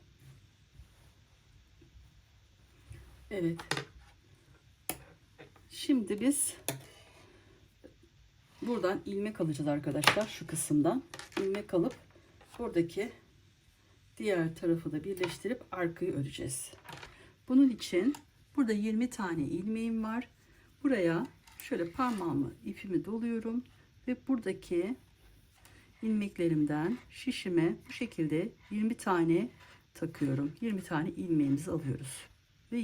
Evet. Şimdi biz buradan ilmek alacağız arkadaşlar. Şu kısımdan ilmek alıp buradaki diğer tarafı da birleştirip arkayı öreceğiz. Bunun için burada 20 tane ilmeğim var. Buraya şöyle parmağımı ipimi doluyorum ve buradaki ilmeklerimden şişime bu şekilde 20 tane takıyorum. 20 tane ilmeğimizi alıyoruz ve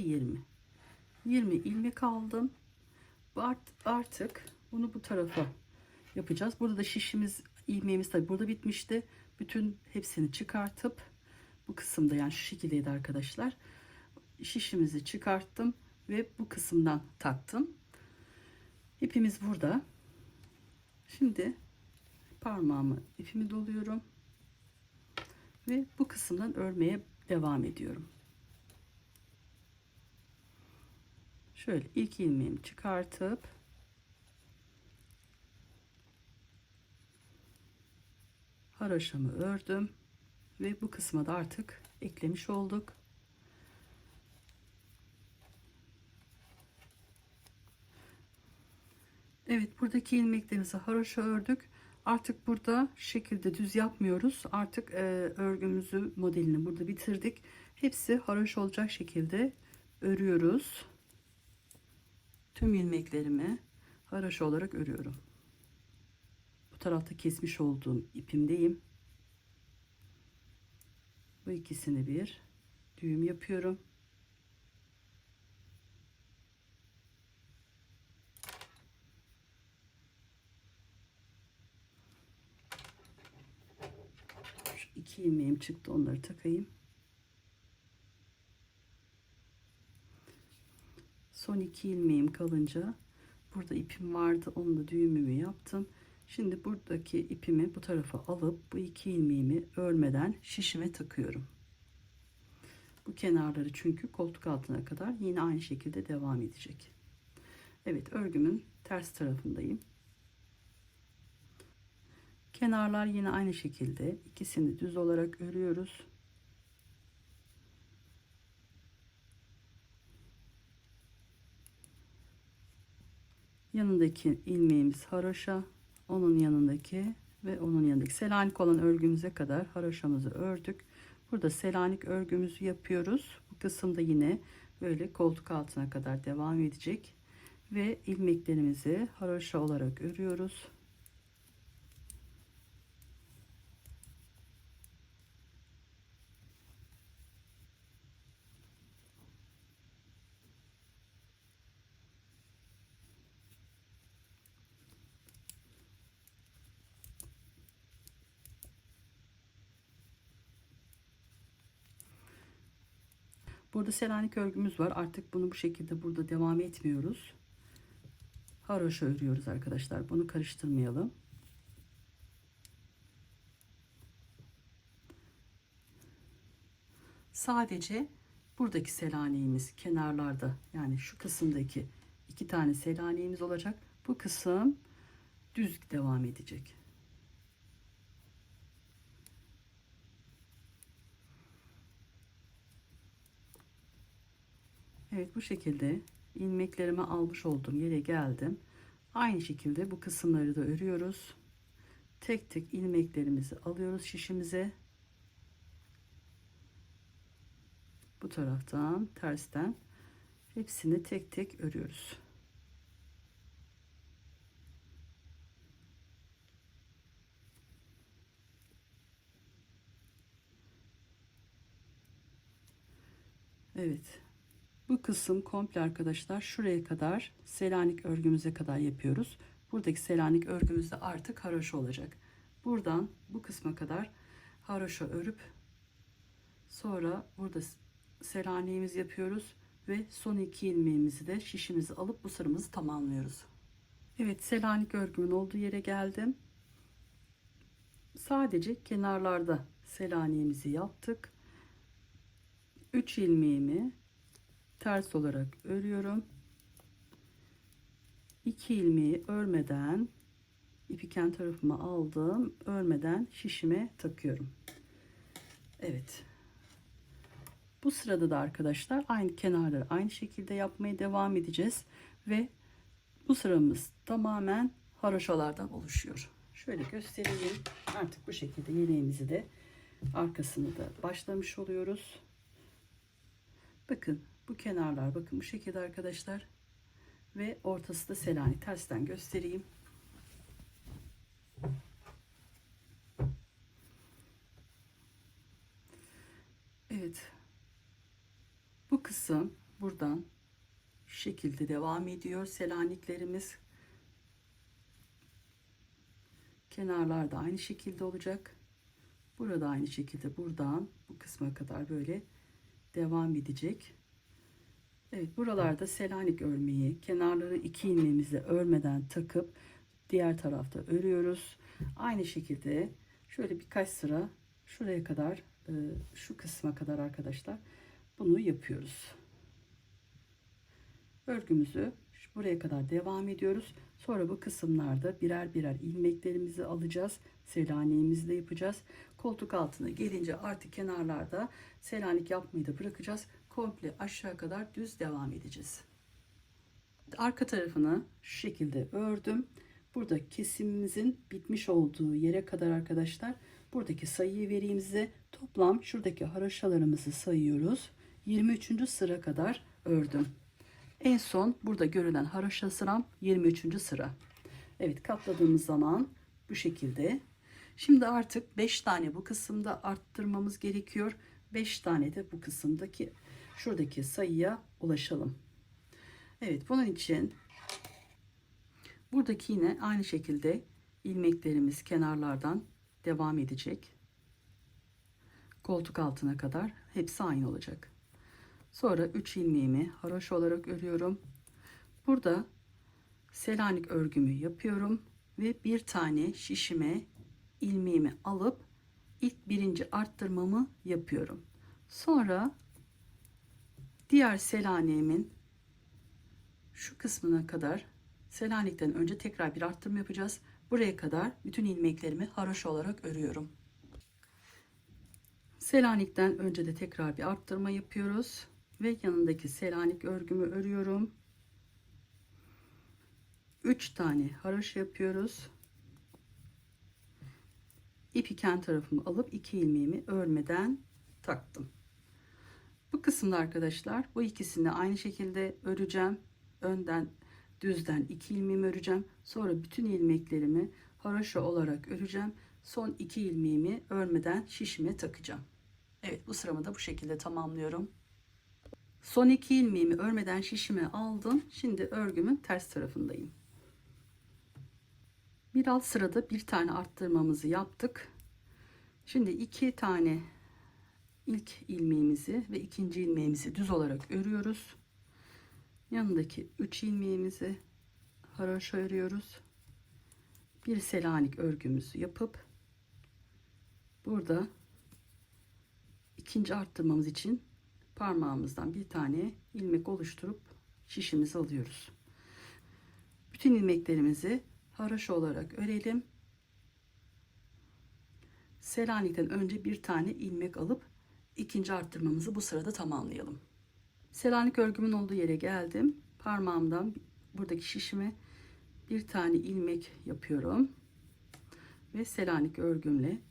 20 ilmek aldım. Artık bunu bu tarafa yapacağız. Burada da şişimiz, ilmeğimiz tabi burada bitmişti. Bütün hepsini çıkartıp bu kısımda, yani şu şekildeydi arkadaşlar. Şişimizi çıkarttım ve bu kısımdan taktım. İpimiz burada. Şimdi parmağımı ipimi doluyorum ve bu kısımdan örmeye devam ediyorum. Şöyle ilk ilmeğimi çıkartıp haroşamı ördüm ve bu kısma da artık eklemiş olduk. Evet, buradaki ilmeklerimizi haroşa ördük. Artık burada şu şekilde düz yapmıyoruz. Artık örgümüzü, modelini burada bitirdik. Hepsi haroşa olacak şekilde örüyoruz. Tüm ilmeklerimi haroşa olarak örüyorum. Bu tarafta kesmiş olduğum ipimdeyim. Bu ikisini bir düğüm yapıyorum. Şu 2 ilmeğim çıktı, onları takayım. Son 2 ilmeğim kalınca burada ipim vardı, onu da düğümümü yaptım. Şimdi buradaki ipimi bu tarafa alıp bu 2 ilmeğimi örmeden şişime takıyorum. Bu kenarları çünkü koltuk altına kadar yine aynı şekilde devam edecek. Evet, örgümün ters tarafındayım. Kenarlar yine aynı şekilde, ikisini düz olarak örüyoruz. Yanındaki ilmeğimiz haroşa, onun yanındaki ve onun yanındaki Selanik olan örgümüze kadar haroşamızı ördük. Burada Selanik örgümüzü yapıyoruz. Bu kısımda yine böyle koltuk altına kadar devam edecek ve ilmeklerimizi haroşa olarak örüyoruz. Burada Selanik örgümüz var. Artık bunu bu şekilde burada devam etmiyoruz. Haroşa örüyoruz arkadaşlar. Bunu karıştırmayalım. Sadece buradaki Selanik'imiz kenarlarda, yani şu kısımdaki 2 tane Selanik'imiz olacak. Bu kısım düz devam edecek. Evet, bu şekilde ilmeklerimi almış olduğum yere geldim. Aynı şekilde bu kısımları da örüyoruz. Tek tek ilmeklerimizi alıyoruz şişimize. Bu taraftan, tersten hepsini tek tek örüyoruz. Evet. Bu kısım komple arkadaşlar şuraya kadar Selanik örgümüze kadar yapıyoruz. Buradaki Selanik örgümüzde artık haroşa olacak. Buradan bu kısma kadar haroşa örüp sonra burada Selanik'imizi yapıyoruz ve son 2 ilmeğimizi de şişimizi alıp bu sıramızı tamamlıyoruz. Evet, Selanik örgümün olduğu yere geldim. Sadece kenarlarda Selanik'imizi yaptık. 3 ilmeğimi ters olarak örüyorum. 2 ilmeği örmeden ipi kendi tarafıma aldım. Örmeden şişime takıyorum. Evet. Bu sırada da arkadaşlar aynı kenarları aynı şekilde yapmaya devam edeceğiz ve bu sıramız tamamen haroşalardan oluşuyor. Şöyle göstereyim. Artık bu şekilde yeleğimizi de arkasını da başlamış oluyoruz. Bakın bu kenarlar, bakın bu şekilde arkadaşlar. Ve ortası da Selanik. Tersten göstereyim. Evet. Bu kısım buradan şu şekilde devam ediyor. Selaniklerimiz. Kenarlar da aynı şekilde olacak. Burada aynı şekilde buradan bu kısma kadar böyle devam edecek. Evet, buralarda Selanik örmeyi, kenarları 2 ilmeğimizle örmeden takıp diğer tarafta örüyoruz. Aynı şekilde şöyle birkaç sıra şuraya kadar, şu kısma kadar arkadaşlar bunu yapıyoruz. Örgümüzü buraya kadar devam ediyoruz. Sonra bu kısımlarda birer birer ilmeklerimizi alacağız. Selanik'imizi de yapacağız. Koltuk altına gelince artık kenarlarda Selanik yapmayı da bırakacağız. Komple aşağı kadar düz devam edeceğiz. Arka tarafını şu şekilde ördüm. Burada kesimimizin bitmiş olduğu yere kadar arkadaşlar buradaki sayıyı vereyim size. Toplam şuradaki haroşalarımızı sayıyoruz. 23. sıra kadar ördüm. En son burada görülen haroşa sıram 23. sıra. Evet, katladığımız zaman bu şekilde. Şimdi artık 5 tane bu kısımda arttırmamız gerekiyor. 5 tane de bu kısımdaki şuradaki sayıya ulaşalım. Evet, bunun için buradaki yine aynı şekilde ilmeklerimiz kenarlardan devam edecek. Koltuk altına kadar hepsi aynı olacak. Sonra 3 ilmeğimi haroşa olarak örüyorum. Burada Selanik örgümü yapıyorum ve bir tane şişime ilmeğimi alıp ilk birinci arttırmamı yapıyorum. Sonra diğer Selanik'imin şu kısmına kadar, Selanik'ten önce tekrar bir arttırma yapacağız. Buraya kadar bütün ilmeklerimi haroşa olarak örüyorum. Selanik'ten önce de tekrar bir arttırma yapıyoruz ve yanındaki Selanik örgümü örüyorum. 3 tane haroşa yapıyoruz. İpi kendi tarafımı alıp 2 ilmeğimi örmeden taktım. Bu kısımda arkadaşlar bu ikisini aynı şekilde öreceğim. Önden düzden 2 ilmeğimi öreceğim. Sonra bütün ilmeklerimi haroşa olarak öreceğim. Son 2 ilmeğimi örmeden şişime takacağım. Evet, bu sıramı da bu şekilde tamamlıyorum. Son 2 ilmeğimi örmeden şişime aldım. Şimdi örgümün ters tarafındayım. Bir alt sırada bir tane arttırmamızı yaptık. Şimdi 2 tane ilk ilmeğimizi ve ikinci ilmeğimizi düz olarak örüyoruz. Yanındaki 3 ilmeğimizi haroşa örüyoruz. Bir Selanik örgümüzü yapıp burada ikinci arttırmamız için parmağımızdan bir tane ilmek oluşturup şişimizi alıyoruz. Bütün ilmeklerimizi haroşa olarak örelim. Selanik'ten önce bir tane ilmek alıp ikinci arttırmamızı bu sırada tamamlayalım. Selanik örgümün olduğu yere geldim. Parmağımdan buradaki şişime bir tane ilmek yapıyorum ve Selanik örgümle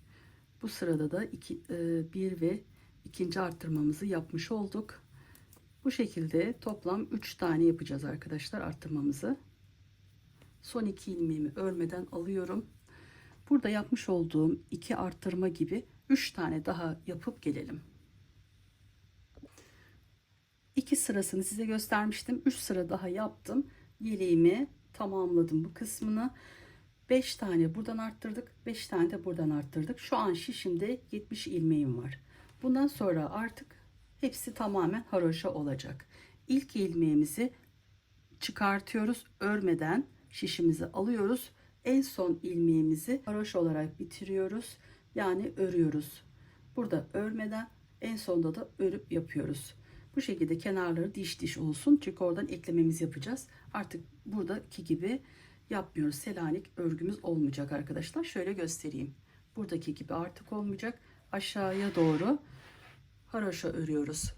bu sırada da bir ve ikinci arttırmamızı yapmış olduk. Bu şekilde toplam 3 tane yapacağız arkadaşlar arttırmamızı. Son 2 ilmeğimi örmeden alıyorum. Burada yapmış olduğum 2 arttırma gibi 3 tane daha yapıp gelelim. 2 sırasını size göstermiştim. 3 sıra daha yaptım. Yeleğimi tamamladım bu kısmını. 5 tane buradan arttırdık. 5 tane de buradan arttırdık. Şu an şişimde 70 ilmeğim var. Bundan sonra artık hepsi tamamen haroşa olacak. İlk ilmeğimizi çıkartıyoruz. Örmeden şişimizi alıyoruz. En son ilmeğimizi haroşa olarak bitiriyoruz. Yani örüyoruz. Burada örmeden en sonda da örüp yapıyoruz. Bu şekilde kenarları diş diş olsun. Çünkü oradan eklememizi yapacağız. Artık buradaki gibi yapmıyoruz. Selanik örgümüz olmayacak arkadaşlar. Şöyle göstereyim. Buradaki gibi artık olmayacak. Aşağıya doğru haroşa örüyoruz.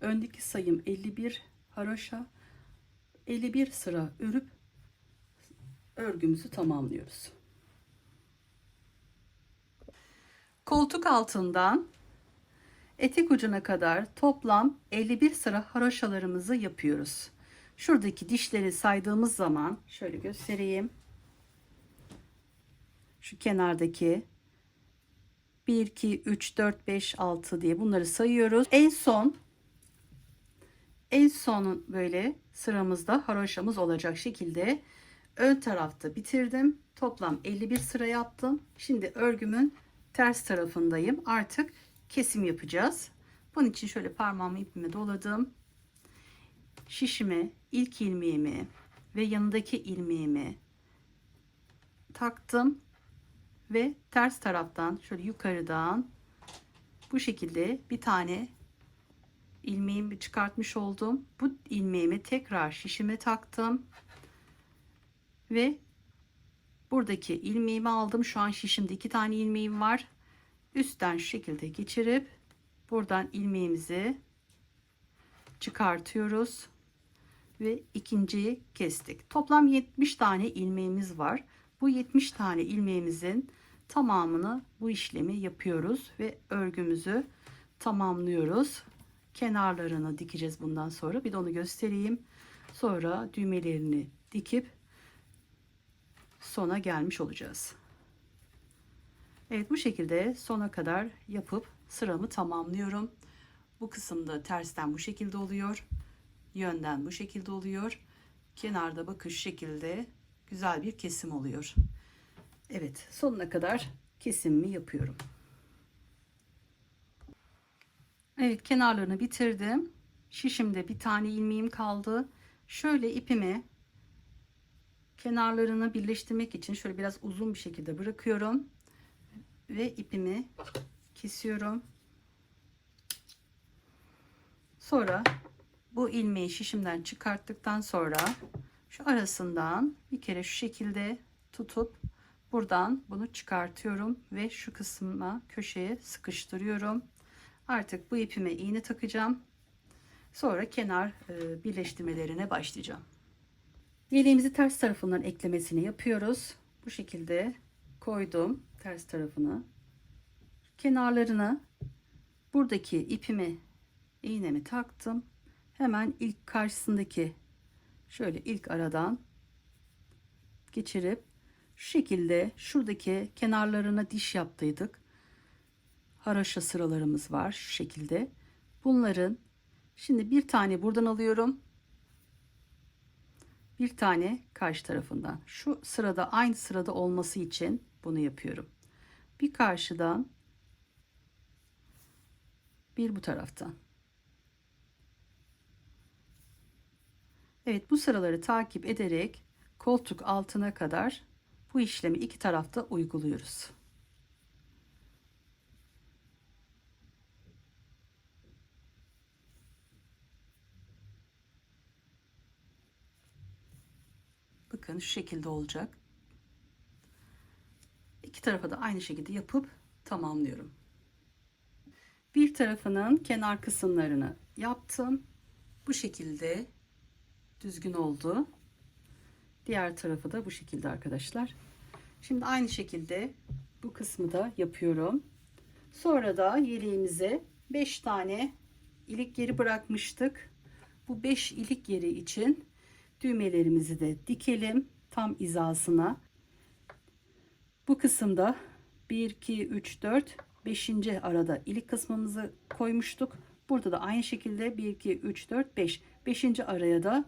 Öndeki sayım 51 haroşa. 51 sıra örüp örgümüzü tamamlıyoruz. Koltuk altından etek ucuna kadar toplam 51 sıra haroşalarımızı yapıyoruz. Şuradaki dişleri saydığımız zaman şöyle göstereyim. Şu kenardaki 1, 2, 3, 4, 5, 6 diye bunları sayıyoruz. En son böyle sıramızda haroşamız olacak şekilde ön tarafta bitirdim. Toplam 51 sıra yaptım. Şimdi örgümün ters tarafındayım. Artık kesim yapacağız. Bunun için şöyle parmağımı ipime doladım. Şişime ilk ilmeğimi ve yanındaki ilmeğimi taktım ve ters taraftan şöyle yukarıdan bu şekilde bir tane ilmeğimi çıkartmış oldum. Bu ilmeğimi tekrar şişime taktım ve buradaki ilmeğimi aldım. Şu an şişimde 2 tane ilmeğim var. Üstten şu şekilde geçirip buradan ilmeğimizi çıkartıyoruz ve ikinciyi kestik. Toplam 70 tane ilmeğimiz var. Bu 70 tane ilmeğimizin tamamını bu işlemi yapıyoruz ve örgümüzü tamamlıyoruz. Kenarlarını dikeceğiz bundan sonra. Bir de onu göstereyim. Sonra düğmelerini dikip sona gelmiş olacağız. Evet, bu şekilde sona kadar yapıp sıramı tamamlıyorum. Bu kısımda tersten bu şekilde oluyor. Yönden bu şekilde oluyor. Kenarda bakın şu şekilde güzel bir kesim oluyor. Evet, sonuna kadar kesimimi yapıyorum. Evet, kenarlarını bitirdim. Şişimde bir tane ilmeğim kaldı. Şöyle ipimi kenarlarını birleştirmek için şöyle biraz uzun bir şekilde bırakıyorum ve ipimi kesiyorum. Sonra bu ilmeği şişimden çıkarttıktan sonra şu arasından bir kere şu şekilde tutup buradan bunu çıkartıyorum ve şu kısmına, köşeye sıkıştırıyorum. Artık bu ipime iğne takacağım. Sonra kenar birleştirmelerine başlayacağım. Yeleğimizi ters tarafından eklemesini yapıyoruz. Bu şekilde koydum ters tarafını. Kenarlarına buradaki ipimi, iğnemi taktım. Hemen ilk karşısındaki şöyle ilk aradan geçirip şu şekilde şuradaki kenarlarına diş yaptıydık. Haraşo sıralarımız var şu şekilde. Bunların şimdi bir tane buradan alıyorum. Bir tane karşı tarafından. Şu sırada aynı sırada olması için bunu yapıyorum. Bir karşıdan, bir bu taraftan. Evet, bu sıraları takip ederek koltuk altına kadar bu işlemi iki tarafta uyguluyoruz. Bakın şu şekilde olacak. İki tarafa da aynı şekilde yapıp tamamlıyorum. Bir tarafının kenar kısımlarını yaptım. Bu şekilde düzgün oldu. Diğer tarafı da bu şekilde arkadaşlar. Şimdi aynı şekilde bu kısmı da yapıyorum. Sonra da yeleğimize 5 tane ilik yeri bırakmıştık. Bu 5 ilik yeri için düğmelerimizi de dikelim tam hizasına. Bu kısımda 1 2 3 4 5. arada ilik kısmımızı koymuştuk. Burada da aynı şekilde 1 2 3 4 5. 5. araya da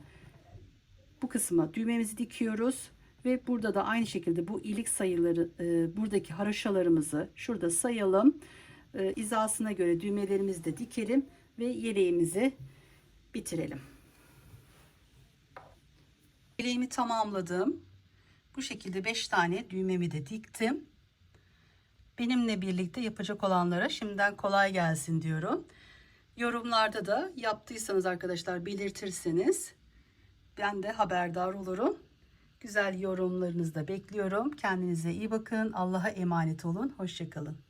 bu kısma düğmemizi dikiyoruz ve burada da aynı şekilde bu ilik sayıları, buradaki haraşalarımızı şurada sayalım. Hizasına göre düğmelerimizi de dikelim ve yeleğimizi bitirelim. Yeleğimi tamamladım. Bu şekilde 5 tane düğmemi de diktim. Benimle birlikte yapacak olanlara şimdiden kolay gelsin diyorum. Yorumlarda da yaptıysanız arkadaşlar belirtirseniz ben de haberdar olurum. Güzel yorumlarınızı da bekliyorum. Kendinize iyi bakın. Allah'a emanet olun. Hoşça kalın.